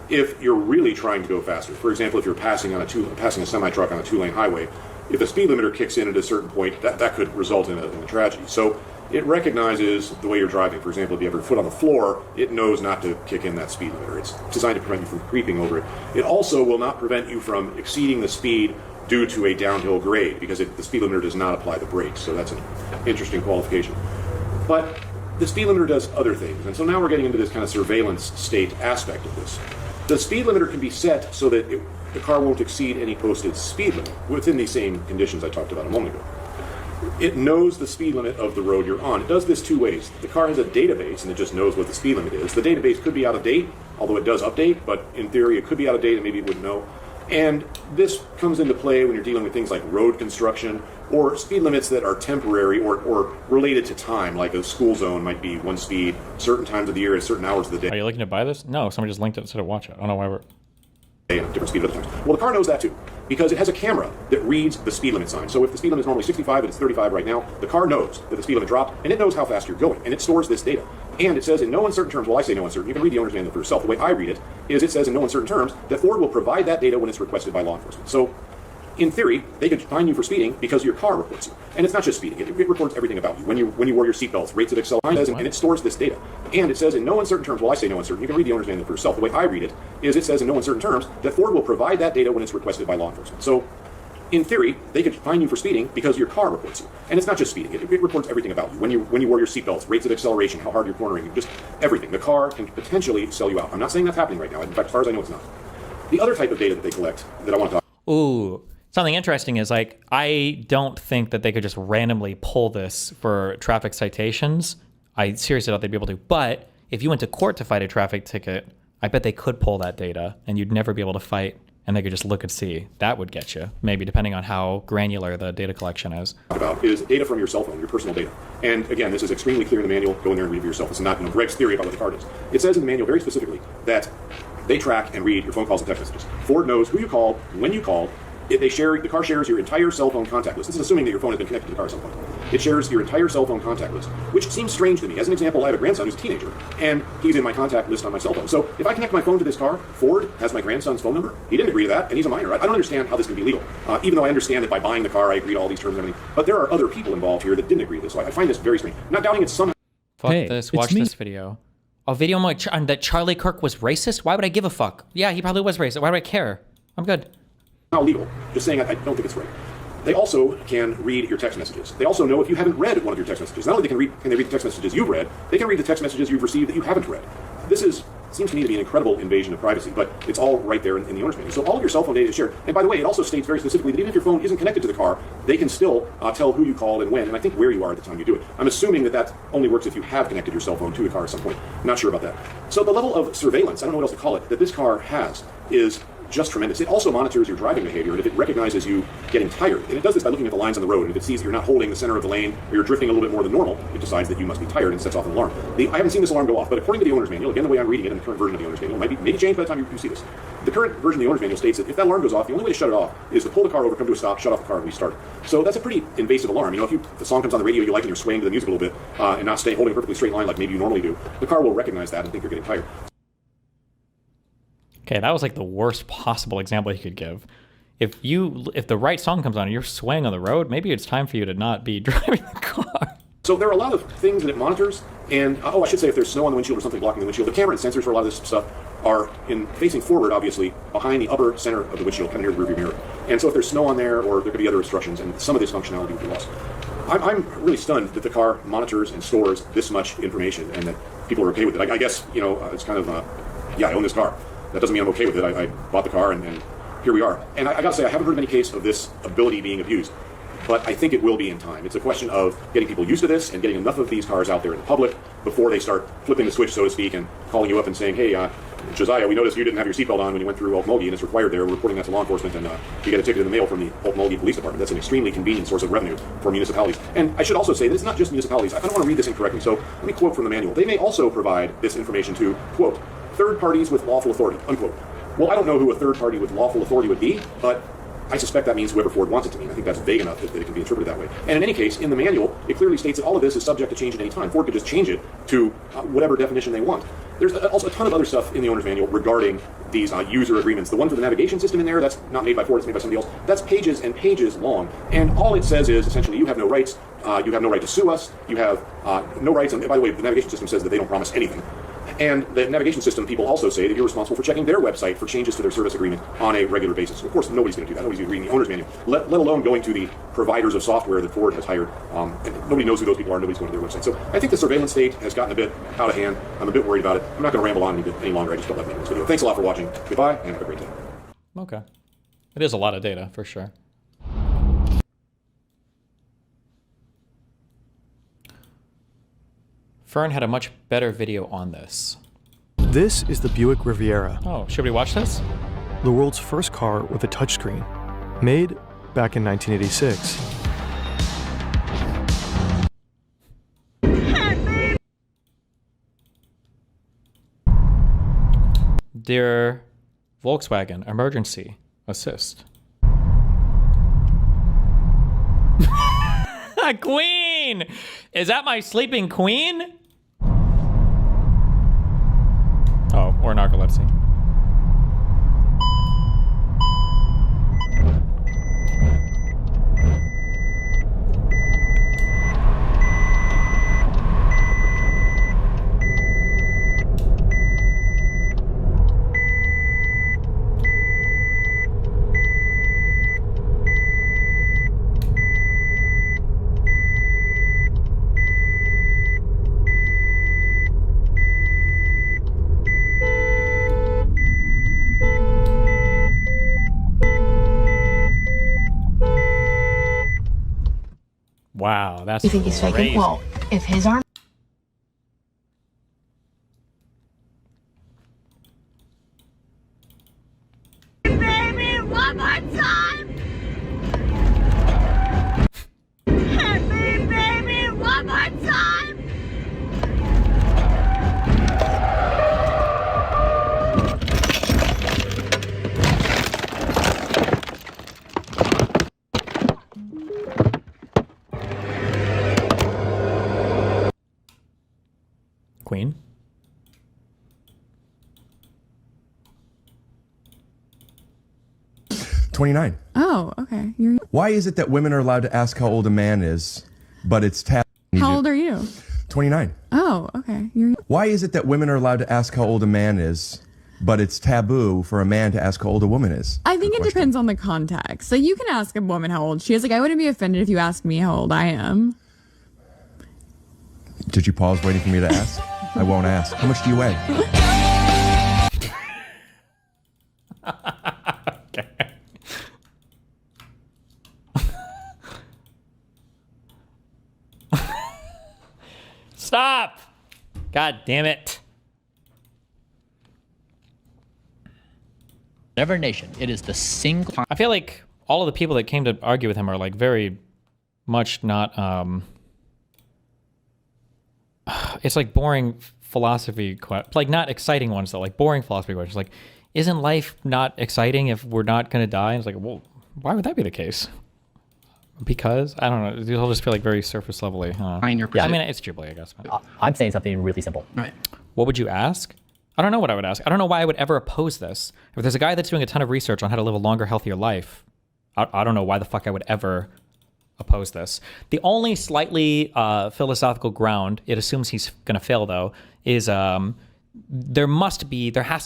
if you're really trying to go faster. For example, if you're passing a semi-truck on a two-lane highway, if the speed limiter kicks in at a certain point, that could result in a tragedy. So it recognizes the way you're driving. For example, if you have your foot on the floor, it knows not to kick in that speed limiter. It's designed to prevent you from creeping over it. It also will not prevent you from exceeding the speed due to a downhill grade, because the speed limiter does not apply the brakes. So that's an interesting qualification. But the speed limiter does other things. And so now we're getting into this kind of surveillance state aspect of this. The speed limiter can be set so that the car won't exceed any posted speed limit within these same conditions I talked about a moment ago. It knows the speed limit of the road you're on. It does this two ways. The car has a database, and it just knows what the speed limit is. The database could be out of date, although it does update, but in theory it could be out of date and maybe it wouldn't know. And this comes into play when you're dealing with things like road construction or speed limits that are temporary or related to time, like a school zone might be one speed, certain times of the year at certain hours of the day. Are you looking to buy this? No, somebody just linked it instead of watch it. I don't know why we're... different speed at other times. Well, the car knows that too, because it has a camera that reads the speed limit sign. So if the speed limit is normally 65 and it's 35 right now, the car knows that the speed limit dropped, and it knows how fast you're going, and it stores this data. And it says in no uncertain terms, well, I say no uncertain, you can read the owner's manual for yourself. The way I read it is it says in no uncertain terms that Ford will provide that data when it's requested by law enforcement. So in theory, they could fine you for speeding because your car reports you. And it's not just speeding, it records everything about you. When you wore your seatbelts, rates of acceleration, and it stores this data. And it says in no uncertain terms, well, I say no uncertain, you can read the owner's manual for yourself. The way I read it is it says in no uncertain terms that Ford will provide that data when it's requested by law enforcement. So in theory, they could fine you for speeding because your car reports you. And it's not just speeding, it reports everything about you. When you wore your seatbelts, rates of acceleration, how hard you're cornering, just everything. The car can potentially sell you out. I'm not saying that's happening right now. In fact, as far as I know, it's not. The other type of data that they collect that I want to talk about. Ooh. Something interesting is, like, I don't think that they could just randomly pull this for traffic citations. I seriously doubt they'd be able to. But if you went to court to fight a traffic ticket, I bet they could pull that data and you'd never be able to fight, and they could just look and see. That would get you, maybe, depending on how granular the data collection is. About is data from your cell phone, your personal data. And again, this is extremely clear in the manual. Go in there and read it for yourself. This is not Greg's theory about what the car does. It says in the manual very specifically that they track and read your phone calls and text messages. Ford knows who you called, when you called. The car shares your entire cell phone contact list. This is assuming that your phone has been connected to the car at some point. It shares your entire cell phone contact list, which seems strange to me. As an example, I have a grandson who's a teenager, and he's in my contact list on my cell phone. So if I connect my phone to this car, Ford has my grandson's phone number. He didn't agree to that, and he's a minor. I don't understand how this can be legal, even though I understand that by buying the car, I agree to all these terms and everything. But there are other people involved here that didn't agree to this. So I find this very strange. I'm not doubting it's somehow. Fuck this. Watch this video. A video on that Charlie Kirk was racist? Why would I give a fuck? Yeah, he probably was racist. Why do I care? I'm good. Not legal. Just saying I don't think it's right. They also can read your text messages. They also know if you haven't read one of your text messages. Not only can they read the text messages you've read, they can read the text messages you've received that you haven't read. This seems to me to be an incredible invasion of privacy, but it's all right there in the owner's manual. So all of your cell phone data is shared. And by the way, it also states very specifically that even if your phone isn't connected to the car, they can still tell who you called and when, and I think where you are at the time you do it. I'm assuming that only works if you have connected your cell phone to the car at some point. I'm not sure about that. So the level of surveillance, I don't know what else to call it, that this car has is just tremendous. It also monitors your driving behavior, and if it recognizes you getting tired, and it does this by looking at the lines on the road, and if it sees that you're not holding the center of the lane, or you're drifting a little bit more than normal, it decides that you must be tired and sets off an alarm. I haven't seen this alarm go off, but according to the owner's manual, again, the way I'm reading it in the current version of the owner's manual, might be changed by the time you see this. The current version of the owner's manual states that if that alarm goes off, the only way to shut it off is to pull the car over, come to a stop, shut off the car, and restart it. So that's a pretty invasive alarm. You know, if the song comes on the radio you like and you're swaying to the music a little bit, and not holding a perfectly straight line like maybe you normally do, the car will recognize that and think you're getting tired. Okay, that was like the worst possible example you could give. If the right song comes on and you're swaying on the road, maybe it's time for you to not be driving the car. So there are a lot of things that it monitors, and I should say if there's snow on the windshield or something blocking the windshield, the camera and sensors for a lot of this stuff are facing forward, obviously, behind the upper center of the windshield, kind of near the rearview mirror. And so if there's snow on there, or there could be other obstructions, and some of this functionality would be lost. I'm really stunned that the car monitors and stores this much information, and that people are okay with it. I guess, you know, it's kind of, I own this car. That doesn't mean I'm okay with it. I bought the car, and here we are. And I gotta say, I haven't heard of any case of this ability being abused, but I think it will be in time. It's a question of getting people used to this and getting enough of these cars out there in the public before they start flipping the switch, so to speak, and calling you up and saying, hey, Josiah, we noticed you didn't have your seatbelt on when you went through Okmulgee, and it's required there. We're reporting that to law enforcement, and you get a ticket in the mail from the Okmulgee Police Department. That's an extremely convenient source of revenue for municipalities. And I should also say that it's not just municipalities. I don't want to read this incorrectly, so let me quote from the manual. They may also provide this information to, quote, third parties with lawful authority, unquote. Well, I don't know who a third party with lawful authority would be, but I suspect that means whoever Ford wants it to mean. I think that's vague enough that it can be interpreted that way. And in any case, in the manual, it clearly states that all of this is subject to change at any time. Ford could just change it to whatever definition they want. There's also a ton of other stuff in the owner's manual regarding these user agreements. The one for the navigation system in there, that's not made by Ford, it's made by somebody else. That's pages and pages long. And all it says is essentially you have no rights, you have no right to sue us, you have no rights. And by the way, the navigation system says that they don't promise anything. And the navigation system people also say that you're responsible for checking their website for changes to their service agreement on a regular basis. Of course, nobody's going to do that. Nobody's going to read the owner's manual, let alone going to the providers of software that Ford has hired. And nobody knows who those people are. Nobody's going to their website. So I think the surveillance state has gotten a bit out of hand. I'm a bit worried about it. I'm not going to ramble on any longer. I just felt like making this video. Thanks a lot for watching. Goodbye, and have a great day. Okay. It is a lot of data, for sure. Fern had a much better video on this. This is the Buick Riviera. Oh, should we watch this? The world's first car with a touchscreen. Made back in 1986. Dear Volkswagen, emergency assist. Queen! Is that my sleeping queen? Oh, or narcolepsy. Wow, that's You think he's faking? crazy. Well, if his arm. Baby, one more time! Hit me, baby, one more time! Queen? $29. Oh, okay. You're. Why is it that women are allowed to ask how old a man is, but it's taboo? How old are you? 29. Oh, okay. You're. Why is it that women are allowed to ask how old a man is, but it's taboo for a man to ask how old a woman is? I think it depends on the context. So you can ask a woman how old she is. Like, I wouldn't be offended if you asked me how old I am. Did you pause waiting for me to ask? I won't ask. How much do you weigh? Stop! God damn it. Never nation. It is the single. I feel like all of the people that came to argue with him are like very much not, it's like boring philosophy, like not exciting ones though, like boring philosophy questions. Like, isn't life not exciting if we're not going to die? And it's like, well, why would that be the case? Because I don't know. They'll just feel like very surface levelly. Yeah, I mean, it's Jubilee, I guess. I'm saying something really simple. Right. What would you ask? I don't know what I would ask. I don't know why I would ever oppose this. If there's a guy that's doing a ton of research on how to live a longer, healthier life, I don't know why the fuck I would ever oppose this. The only slightly philosophical ground it assumes he's going to fail, though, is there has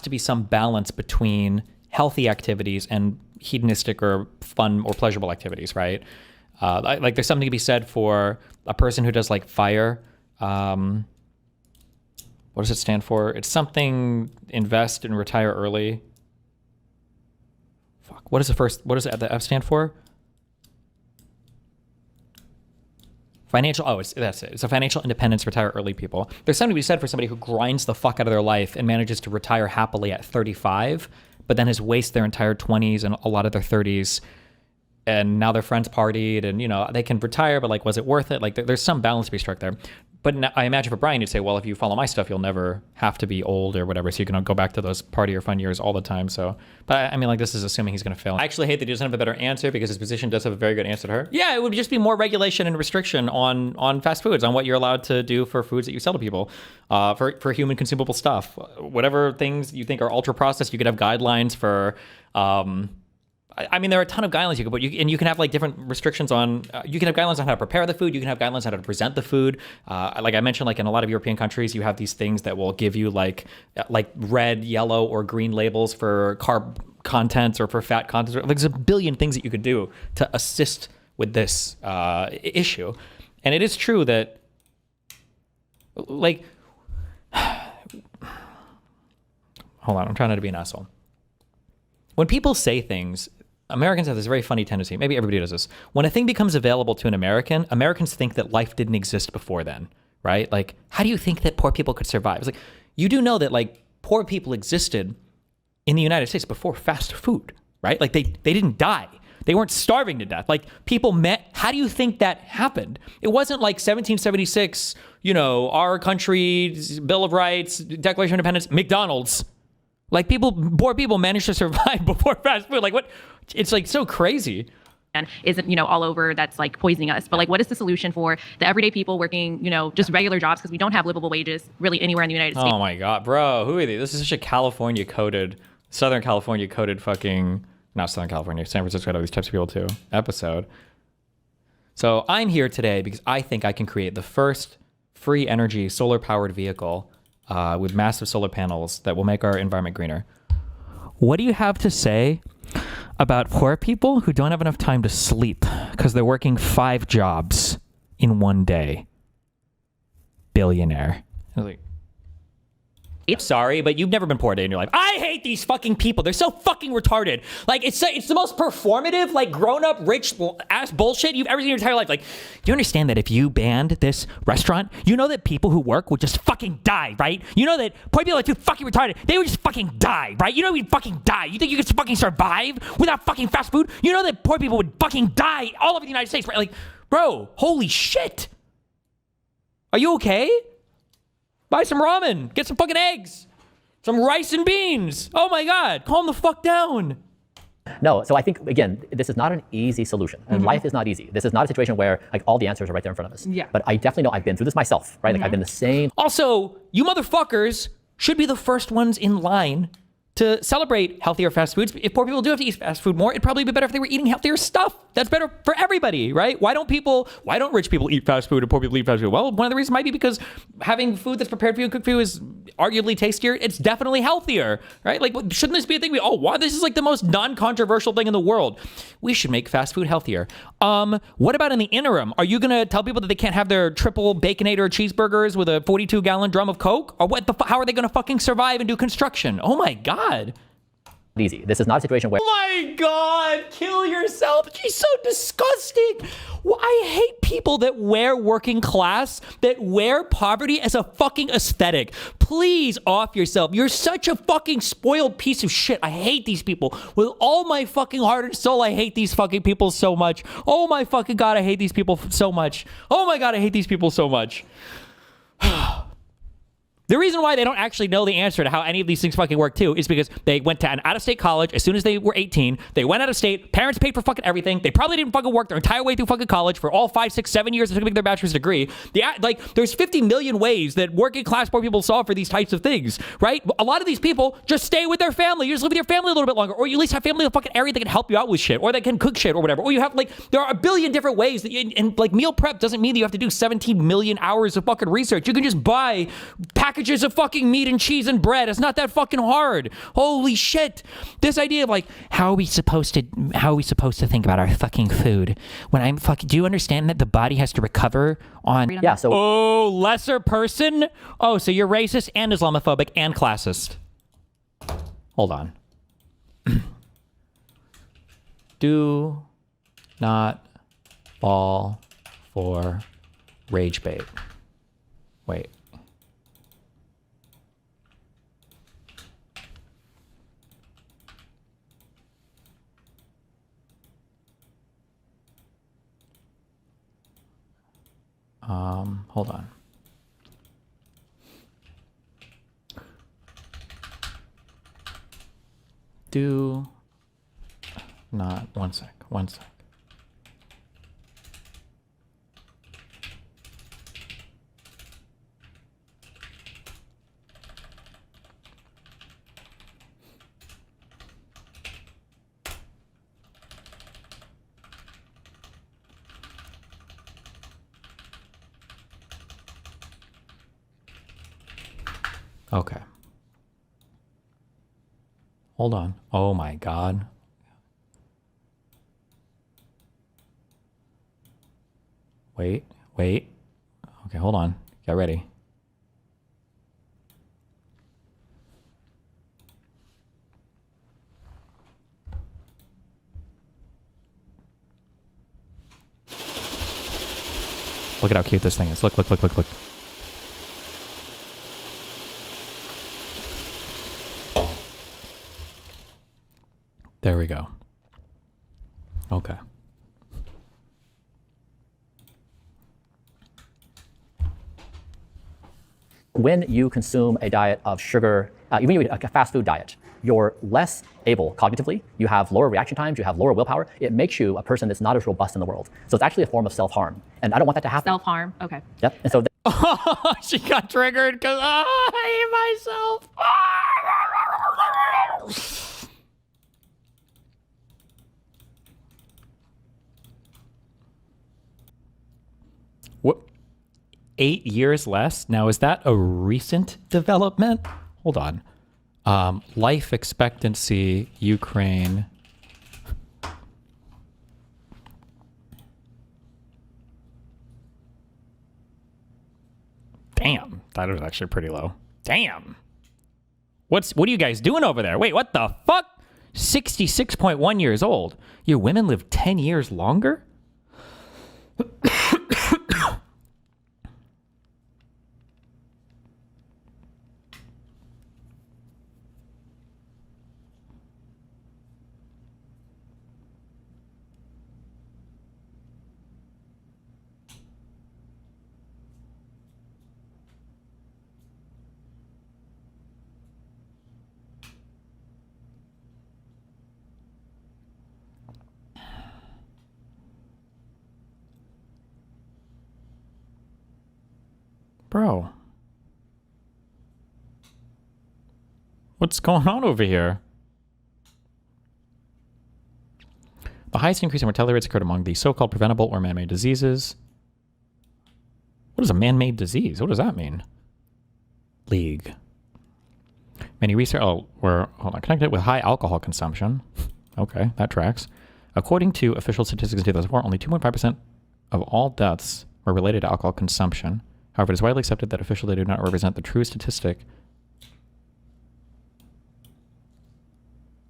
to be some balance between healthy activities and hedonistic or fun or pleasurable activities, right? Like there's something to be said for a person who does like fire. What does it stand for? It's something invest and retire early. Fuck. What does the F stand for? Financial, that's it. It's a financial independence, retire early people. There's something to be said for somebody who grinds the fuck out of their life and manages to retire happily at 35, but then has wasted their entire 20s and a lot of their 30s. And now their friends partied and, you know, they can retire, but like, was it worth it? Like there's some balance to be struck there. But I imagine for Brian, you'd say, well, if you follow my stuff, you'll never have to be old or whatever. So you can go back to those party or fun years all the time. So, but I mean, like, this is assuming he's going to fail. I actually hate that he doesn't have a better answer because his position does have a very good answer to her. Yeah, it would just be more regulation and restriction on fast foods, on what you're allowed to do for foods that you sell to people, for human consumable stuff. Whatever things you think are ultra processed, you could have guidelines for, I mean, there are a ton of guidelines you can put, and you can have like different restrictions on, you can have guidelines on how to prepare the food. You can have guidelines on how to present the food. Like I mentioned, like in a lot of European countries, you have these things that will give you like red, yellow, or green labels for carb contents or for fat contents. Like there's a billion things that you could do to assist with this issue. And it is true that, like, hold on, I'm trying not to be an asshole. When people say things, Americans have this very funny tendency, maybe everybody does this. When a thing becomes available to an American, Americans think that life didn't exist before then, right? Like, how do you think that poor people could survive? It's like, you do know that like poor people existed in the United States before fast food, right? Like they didn't die. They weren't starving to death. Like people met, how do you think that happened? It wasn't like 1776, you know, our country's Bill of Rights, Declaration of Independence, McDonald's. Like poor people managed to survive before fast food. Like what? It's like so crazy. And isn't, you know, all over that's like poisoning us. But like, what is the solution for the everyday people working, you know, just regular jobs? Because we don't have livable wages really anywhere in the United States. Oh my God, bro. Who are they? This is such a California coded, Southern California coded fucking, not Southern California, San Francisco had all these types of people too, episode. So I'm here today because I think I can create the first free energy solar powered vehicle with massive solar panels that will make our environment greener. What do you have to say about poor people who don't have enough time to sleep because they're working 5 jobs in one day? Billionaire. I was like, sorry, but you've never been poor a day in your life. I hate these fucking people. They're so fucking retarded. Like, it's the most performative, like, grown-up, rich-ass bullshit you've ever seen in your entire life. Like, you understand that if you banned this restaurant, you know that people who work would just fucking die, right? You know that poor people are too fucking retarded. They would just fucking die, right? You know we'd fucking die. You think you could fucking survive without fucking fast food? You know that poor people would fucking die all over the United States, right? Like, bro, holy shit. Are you okay? Buy some ramen. Get some fucking eggs. Some rice and beans. Oh my God. Calm the fuck down. No, so I think, again, this is not an easy solution. And life is not easy. This is not a situation where like all the answers are right there in front of us. Yeah. But I definitely know I've been through this myself, right? Like I've been the same. Also, you motherfuckers should be the first ones in line to celebrate healthier fast foods. If poor people do have to eat fast food more, it'd probably be better if they were eating healthier stuff. That's better for everybody, right? Why don't rich people eat fast food and poor people eat fast food? Well, one of the reasons might be because having food that's prepared for you and cooked for you is arguably tastier. It's definitely healthier, right? Like, shouldn't this be a thing? Wow, this is like the most non-controversial thing in the world. We should make fast food healthier. What about in the interim? Are you gonna tell people that they can't have their triple Baconator cheeseburgers with a 42-gallon drum of Coke? Or how are they gonna fucking survive and do construction? Oh my God. Easy. This is not a situation where. Oh my God, kill yourself. She's so disgusting. Well, I hate people that wear working class, that wear poverty as a fucking aesthetic. Please off yourself. You're such a fucking spoiled piece of shit. I hate these people. With all my fucking heart and soul, I hate these fucking people so much. Oh my fucking God, I hate these people so much. Oh my God, I hate these people so much. The reason why they don't actually know the answer to how any of these things fucking work too is because they went to an out-of-state college as soon as they were 18. They went out of state. Parents paid for fucking everything. They probably didn't fucking work their entire way through fucking college for all 5, 6, 7 years to make their bachelor's degree. There's 50 million ways that working class poor people solve for these types of things, right? A lot of these people just stay with their family. You just live with your family a little bit longer, or you at least have family in the fucking area that can help you out with shit, or that can cook shit or whatever. Or you have there are a billion different ways that and meal prep doesn't mean that you have to do 17 million hours of fucking research. You can just buy packages of fucking meat and cheese and bread. It's not that fucking hard. Holy shit. This idea of how are we supposed to think about our fucking food when I'm fucking, do you understand that the body has to recover on, lesser person? Oh, so you're racist and Islamophobic and classist. Hold on. Do not fall for rage bait. Wait. Hold on. do not. One sec. Okay. Hold on. Oh my God. Wait. Okay, hold on. Get ready. Look at how cute this thing is. Look. There we go. Okay. When you consume a diet of sugar, even you eat a fast food diet, you're less able cognitively, you have lower reaction times, you have lower willpower. It makes you a person that's not as robust in the world. So it's actually a form of self-harm. And I don't want that to happen. Self-harm, okay. Yep. And so she got triggered because I hate myself. What? 8 years less? Now, is that a recent development? Hold on. Life expectancy, Ukraine. Damn, that was actually pretty low. Damn. What are you guys doing over there? Wait, what the fuck? 66.1 years old. Your women live 10 years longer? Bro. What's going on over here? The highest increase in mortality rates occurred among the so-called preventable or man-made diseases. What is a man-made disease? What does that mean? League. Many research were connected with high alcohol consumption. Okay, that tracks. According to official statistics in 2004, only 2.5% of all deaths were related to alcohol consumption. However, it is widely accepted that official data do not represent the true statistic.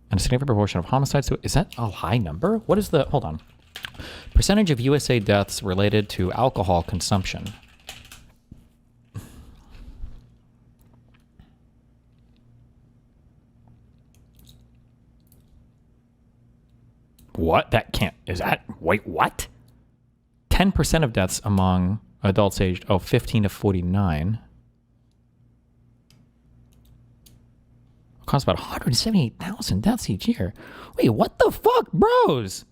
And a significant proportion of homicides. Is that a high number? What is the... Hold on. Percentage of USA deaths related to alcohol consumption. What? That can't... Is that... Wait, what? 10% of deaths among adults aged 15 to 49 costs about 178,000 deaths each year. Wait, what the fuck, bros?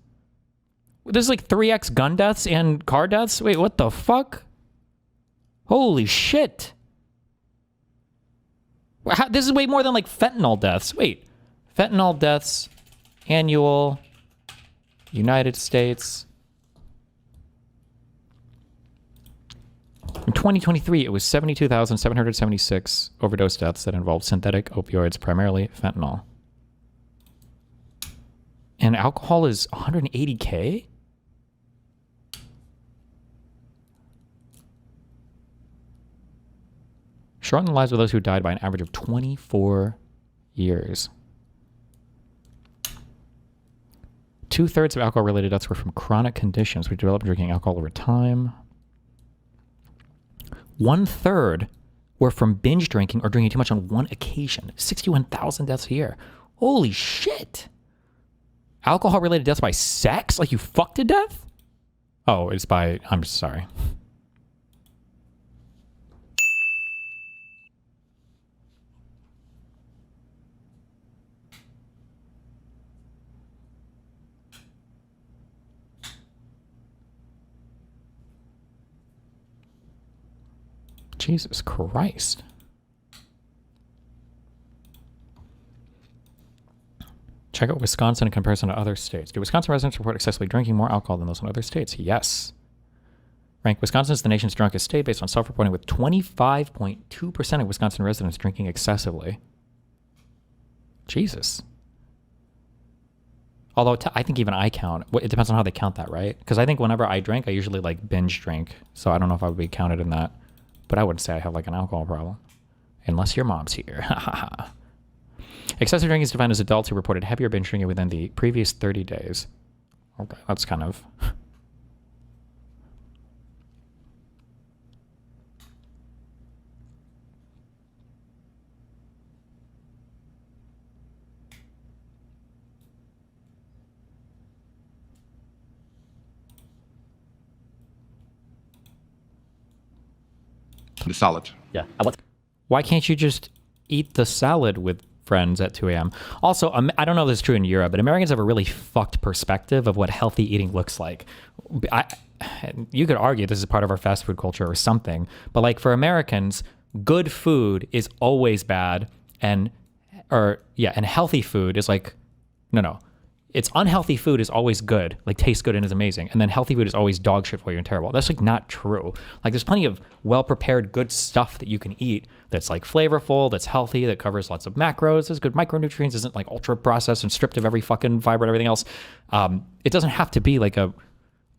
There's like 3x gun deaths and car deaths. Wait, what the fuck? Holy shit. This is way more than like fentanyl deaths. Wait, fentanyl deaths annual United States. In 2023, it was 72,776 overdose deaths that involved synthetic opioids, primarily fentanyl. And alcohol is 180K? Shorten the lives of those who died by an average of 24 years. 2/3 of alcohol-related deaths were from chronic conditions which developed drinking alcohol over time. 1/3 were from binge drinking or drinking too much on one occasion. 61,000 deaths a year. Holy shit. Alcohol-related deaths by sex? Like you fucked to death? Oh, it's by... I'm sorry. Jesus Christ. Check out Wisconsin in comparison to other states. Do Wisconsin residents report excessively drinking more alcohol than those in other states? Yes. Rank Wisconsin as the nation's drunkest state based on self-reporting, with 25.2% of Wisconsin residents drinking excessively. Jesus. Although I think even I count. It depends on how they count that, right? Because I think whenever I drink, I usually like binge drink. So I don't know if I would be counted in that. But I wouldn't say I have like an alcohol problem. Unless your mom's here. Excessive drinking is defined as adults who reported heavier binge drinking within the previous 30 days. Okay, that's kind of... The salad. Yeah. Why can't you just eat the salad with friends at 2 a.m.? Also, I don't know if this is true in Europe, but Americans have a really fucked perspective of what healthy eating looks like. You could argue this is part of our fast food culture or something, but like for Americans, good food is always bad, and healthy food is like, no. It's unhealthy food is always good, like tastes good and is amazing. And then healthy food is always dog shit for you and terrible. That's like not true. Like there's plenty of well-prepared good stuff that you can eat that's like flavorful, that's healthy, that covers lots of macros, there's good micronutrients, isn't like ultra processed and stripped of every fucking fiber and everything else. It doesn't have to be like a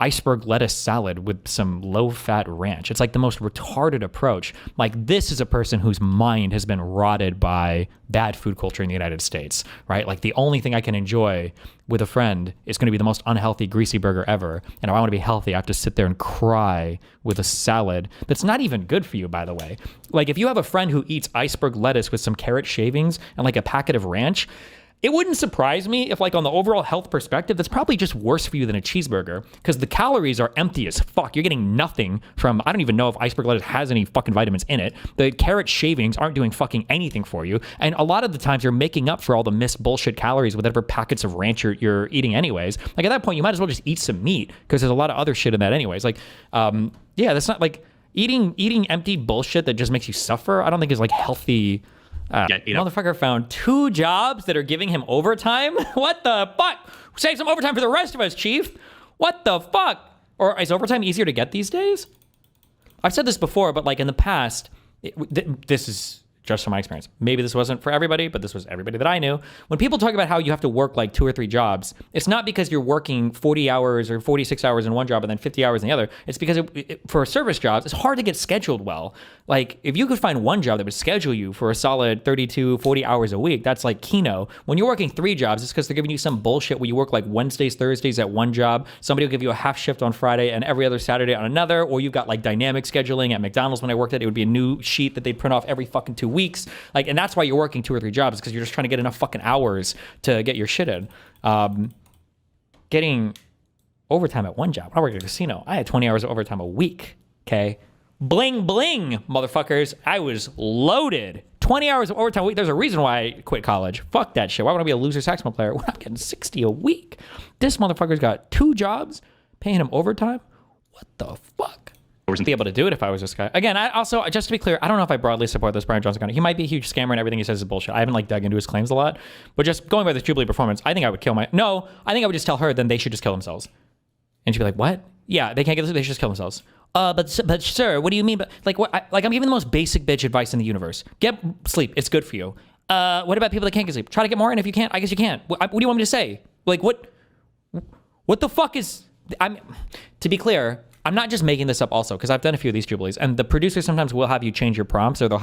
iceberg lettuce salad with some low-fat ranch. It's like the most retarded approach. Like this is a person whose mind has been rotted by bad food culture in the United States, right? Like the only thing I can enjoy with a friend is going to be the most unhealthy, greasy burger ever. And if I want to be healthy, I have to sit there and cry with a salad that's not even good for you, by the way. Like if you have a friend who eats iceberg lettuce with some carrot shavings and like a packet of ranch, it wouldn't surprise me if, like, on the overall health perspective, that's probably just worse for you than a cheeseburger, because the calories are empty as fuck. You're getting nothing from, I don't even know if iceberg lettuce has any fucking vitamins in it. The carrot shavings aren't doing fucking anything for you. And a lot of the times you're making up for all the missed bullshit calories with whatever packets of ranch you're eating anyways. Like, at that point, you might as well just eat some meat, because there's a lot of other shit in that anyways. Like, that's not, like, eating empty bullshit that just makes you suffer, I don't think is, like, healthy. Motherfucker found 2 jobs that are giving him overtime? What the fuck? Save some overtime for the rest of us, Chief. What the fuck? Or is overtime easier to get these days? I've said this before, but like in the past, this is just from my experience. Maybe this wasn't for everybody, but this was everybody that I knew. When people talk about how you have to work like 2 or 3 jobs, it's not because you're working 40 hours or 46 hours in one job and then 50 hours in the other. It's because for service jobs, it's hard to get scheduled well. Like if you could find one job that would schedule you for a solid 32, 40 hours a week, that's like keno. When you're working 3 jobs, it's because they're giving you some bullshit where you work like Wednesdays, Thursdays at one job. Somebody will give you a half shift on Friday and every other Saturday on another, or you've got like dynamic scheduling at McDonald's. When I worked at it would be a new sheet that they'd print off every fucking 2 weeks. Like, and that's why you're working 2 or 3 jobs, because you're just trying to get enough fucking hours to get your shit in. Getting overtime at one job. When I worked at a casino, I had 20 hours of overtime a week. Okay. Bling, bling, motherfuckers. I was loaded. 20 hours of overtime a week. There's a reason why I quit college. Fuck that shit. Why would I be a loser saxophone player when I'm getting 60 a week? This motherfucker's got 2 jobs, paying him overtime. What the fuck? I wouldn't be able to do it if I was this guy. Again, I also, just to be clear, I don't know if I broadly support this Brian Johnson kind of. He might be a huge scammer and everything he says is bullshit. I haven't like dug into his claims a lot. But just going by this Jubilee performance, I think I would kill I think I would just tell her then they should just kill themselves. And she'd be like, what? Yeah, they can't get this, they should just kill themselves. But sir, what do you mean? But like, what? I'm giving the most basic bitch advice in the universe. Get sleep. It's good for you. What about people that can't get sleep? Try to get more, and if you can't, I guess you can't. What do you want me to say? Like, what the fuck is? To be clear, I'm not just making this up also, because I've done a few of these Jubilees, and the producers sometimes will have you change your prompts, or they'll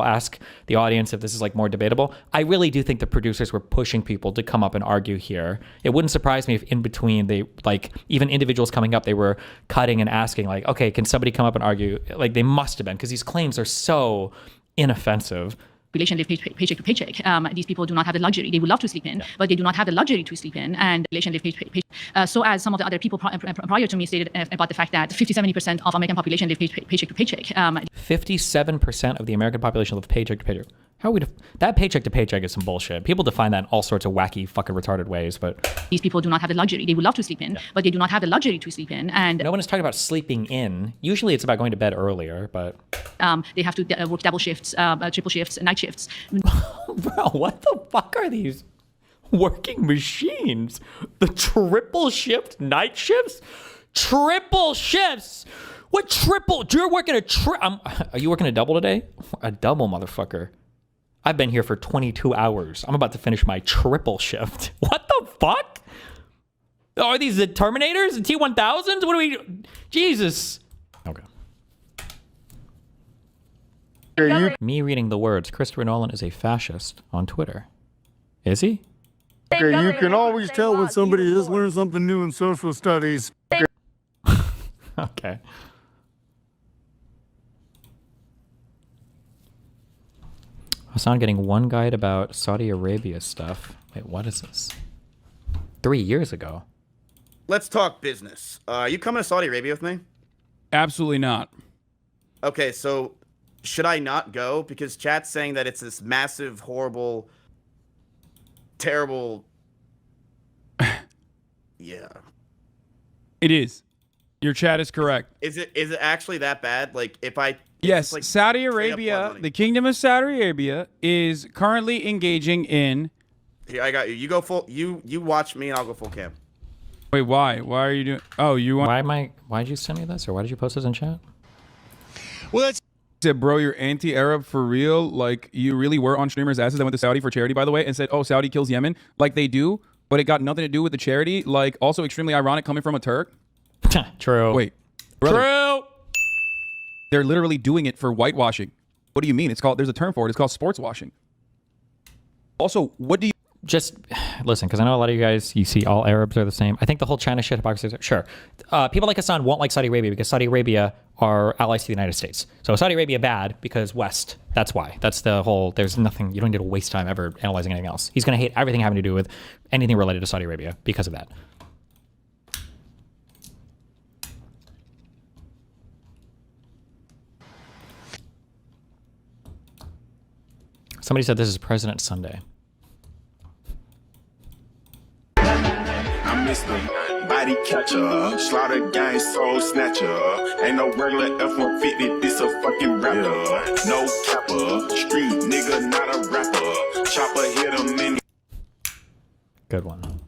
ask the audience if this is like more debatable. I really do think the producers were pushing people to come up and argue here. It wouldn't surprise me if in between they, like, even individuals coming up, they were cutting and asking like, okay, can somebody come up and argue? Like they must have been, because these claims are so inoffensive. Population live paycheck to paycheck. These people do not have the luxury. They would love to sleep in, but they do not have the luxury to sleep in. And population live paycheck. So as some of the other people prior to me stated about the fact that 50-70% of American population live paycheck to paycheck. 57% of the American population live paycheck to paycheck. How we that paycheck to paycheck is some bullshit. People define that in all sorts of wacky, fucking retarded ways, but these people do not have the luxury. They would love to sleep in, but they do not have the luxury to sleep in. And no one is talking about sleeping in. Usually it's about going to bed earlier, but they have to work double shifts, triple shifts, night shifts. Bro, what the fuck are these working machines? The triple shift night shifts? Triple shifts? What triple? You're working are you working a double today? A double, motherfucker. I've been here for 22 hours. I'm about to finish my triple shift. What the fuck? Are these the Terminators? The T-1000s? What are we... Jesus. Okay. Me reading the words, Christopher Nolan is a fascist on Twitter. Is he? Okay, you can always tell when somebody has learned something new in social studies. Okay. Hasan getting one guide about Saudi Arabia stuff. Wait, what is this? 3 years ago. Let's talk business. You coming to Saudi Arabia with me? Absolutely not. Okay, so should I not go? Because chat's saying that it's this massive, horrible, terrible... Yeah. It is. Your chat is correct. Is it actually that bad? Like, if I... Yes, like Saudi Arabia, the Kingdom of Saudi Arabia is currently engaging in... Here, I got you. You go full... You watch me and I'll go full cam. Wait, why? Why are you doing... Oh, you want... Why'd you send me this? Or why did you post this in chat? Well, that's... Said, bro, you're anti-Arab for real? Like, you really were on streamers' asses that went to Saudi for charity, by the way, and said, oh, Saudi kills Yemen. Like, they do, but it got nothing to do with the charity. Like, also extremely ironic coming from a Turk. True. Wait. Brother, True. they're literally doing it for whitewashing. What do you mean? It's called... There's a term for it. It's called sports washing. Also, what do you... Just listen, because I know a lot of you guys, you see all Arabs are the same. I think the whole China shit hypocrisy, sure. People like Hasan won't like Saudi Arabia because Saudi Arabia are allies to the United States. So Saudi Arabia bad because West. That's why. That's the whole, there's nothing, you don't need to waste time ever analyzing anything else. He's going to hate everything having to do with anything related to Saudi Arabia because of that. Somebody said this is President Sunday. I'm Mr. Body Catcher, Slaughter Gang Soul Snatcher. Ain't no regular F-150, this a fucking rapper. No capper, street nigga, not a rapper. Chopper hit him in. Good one.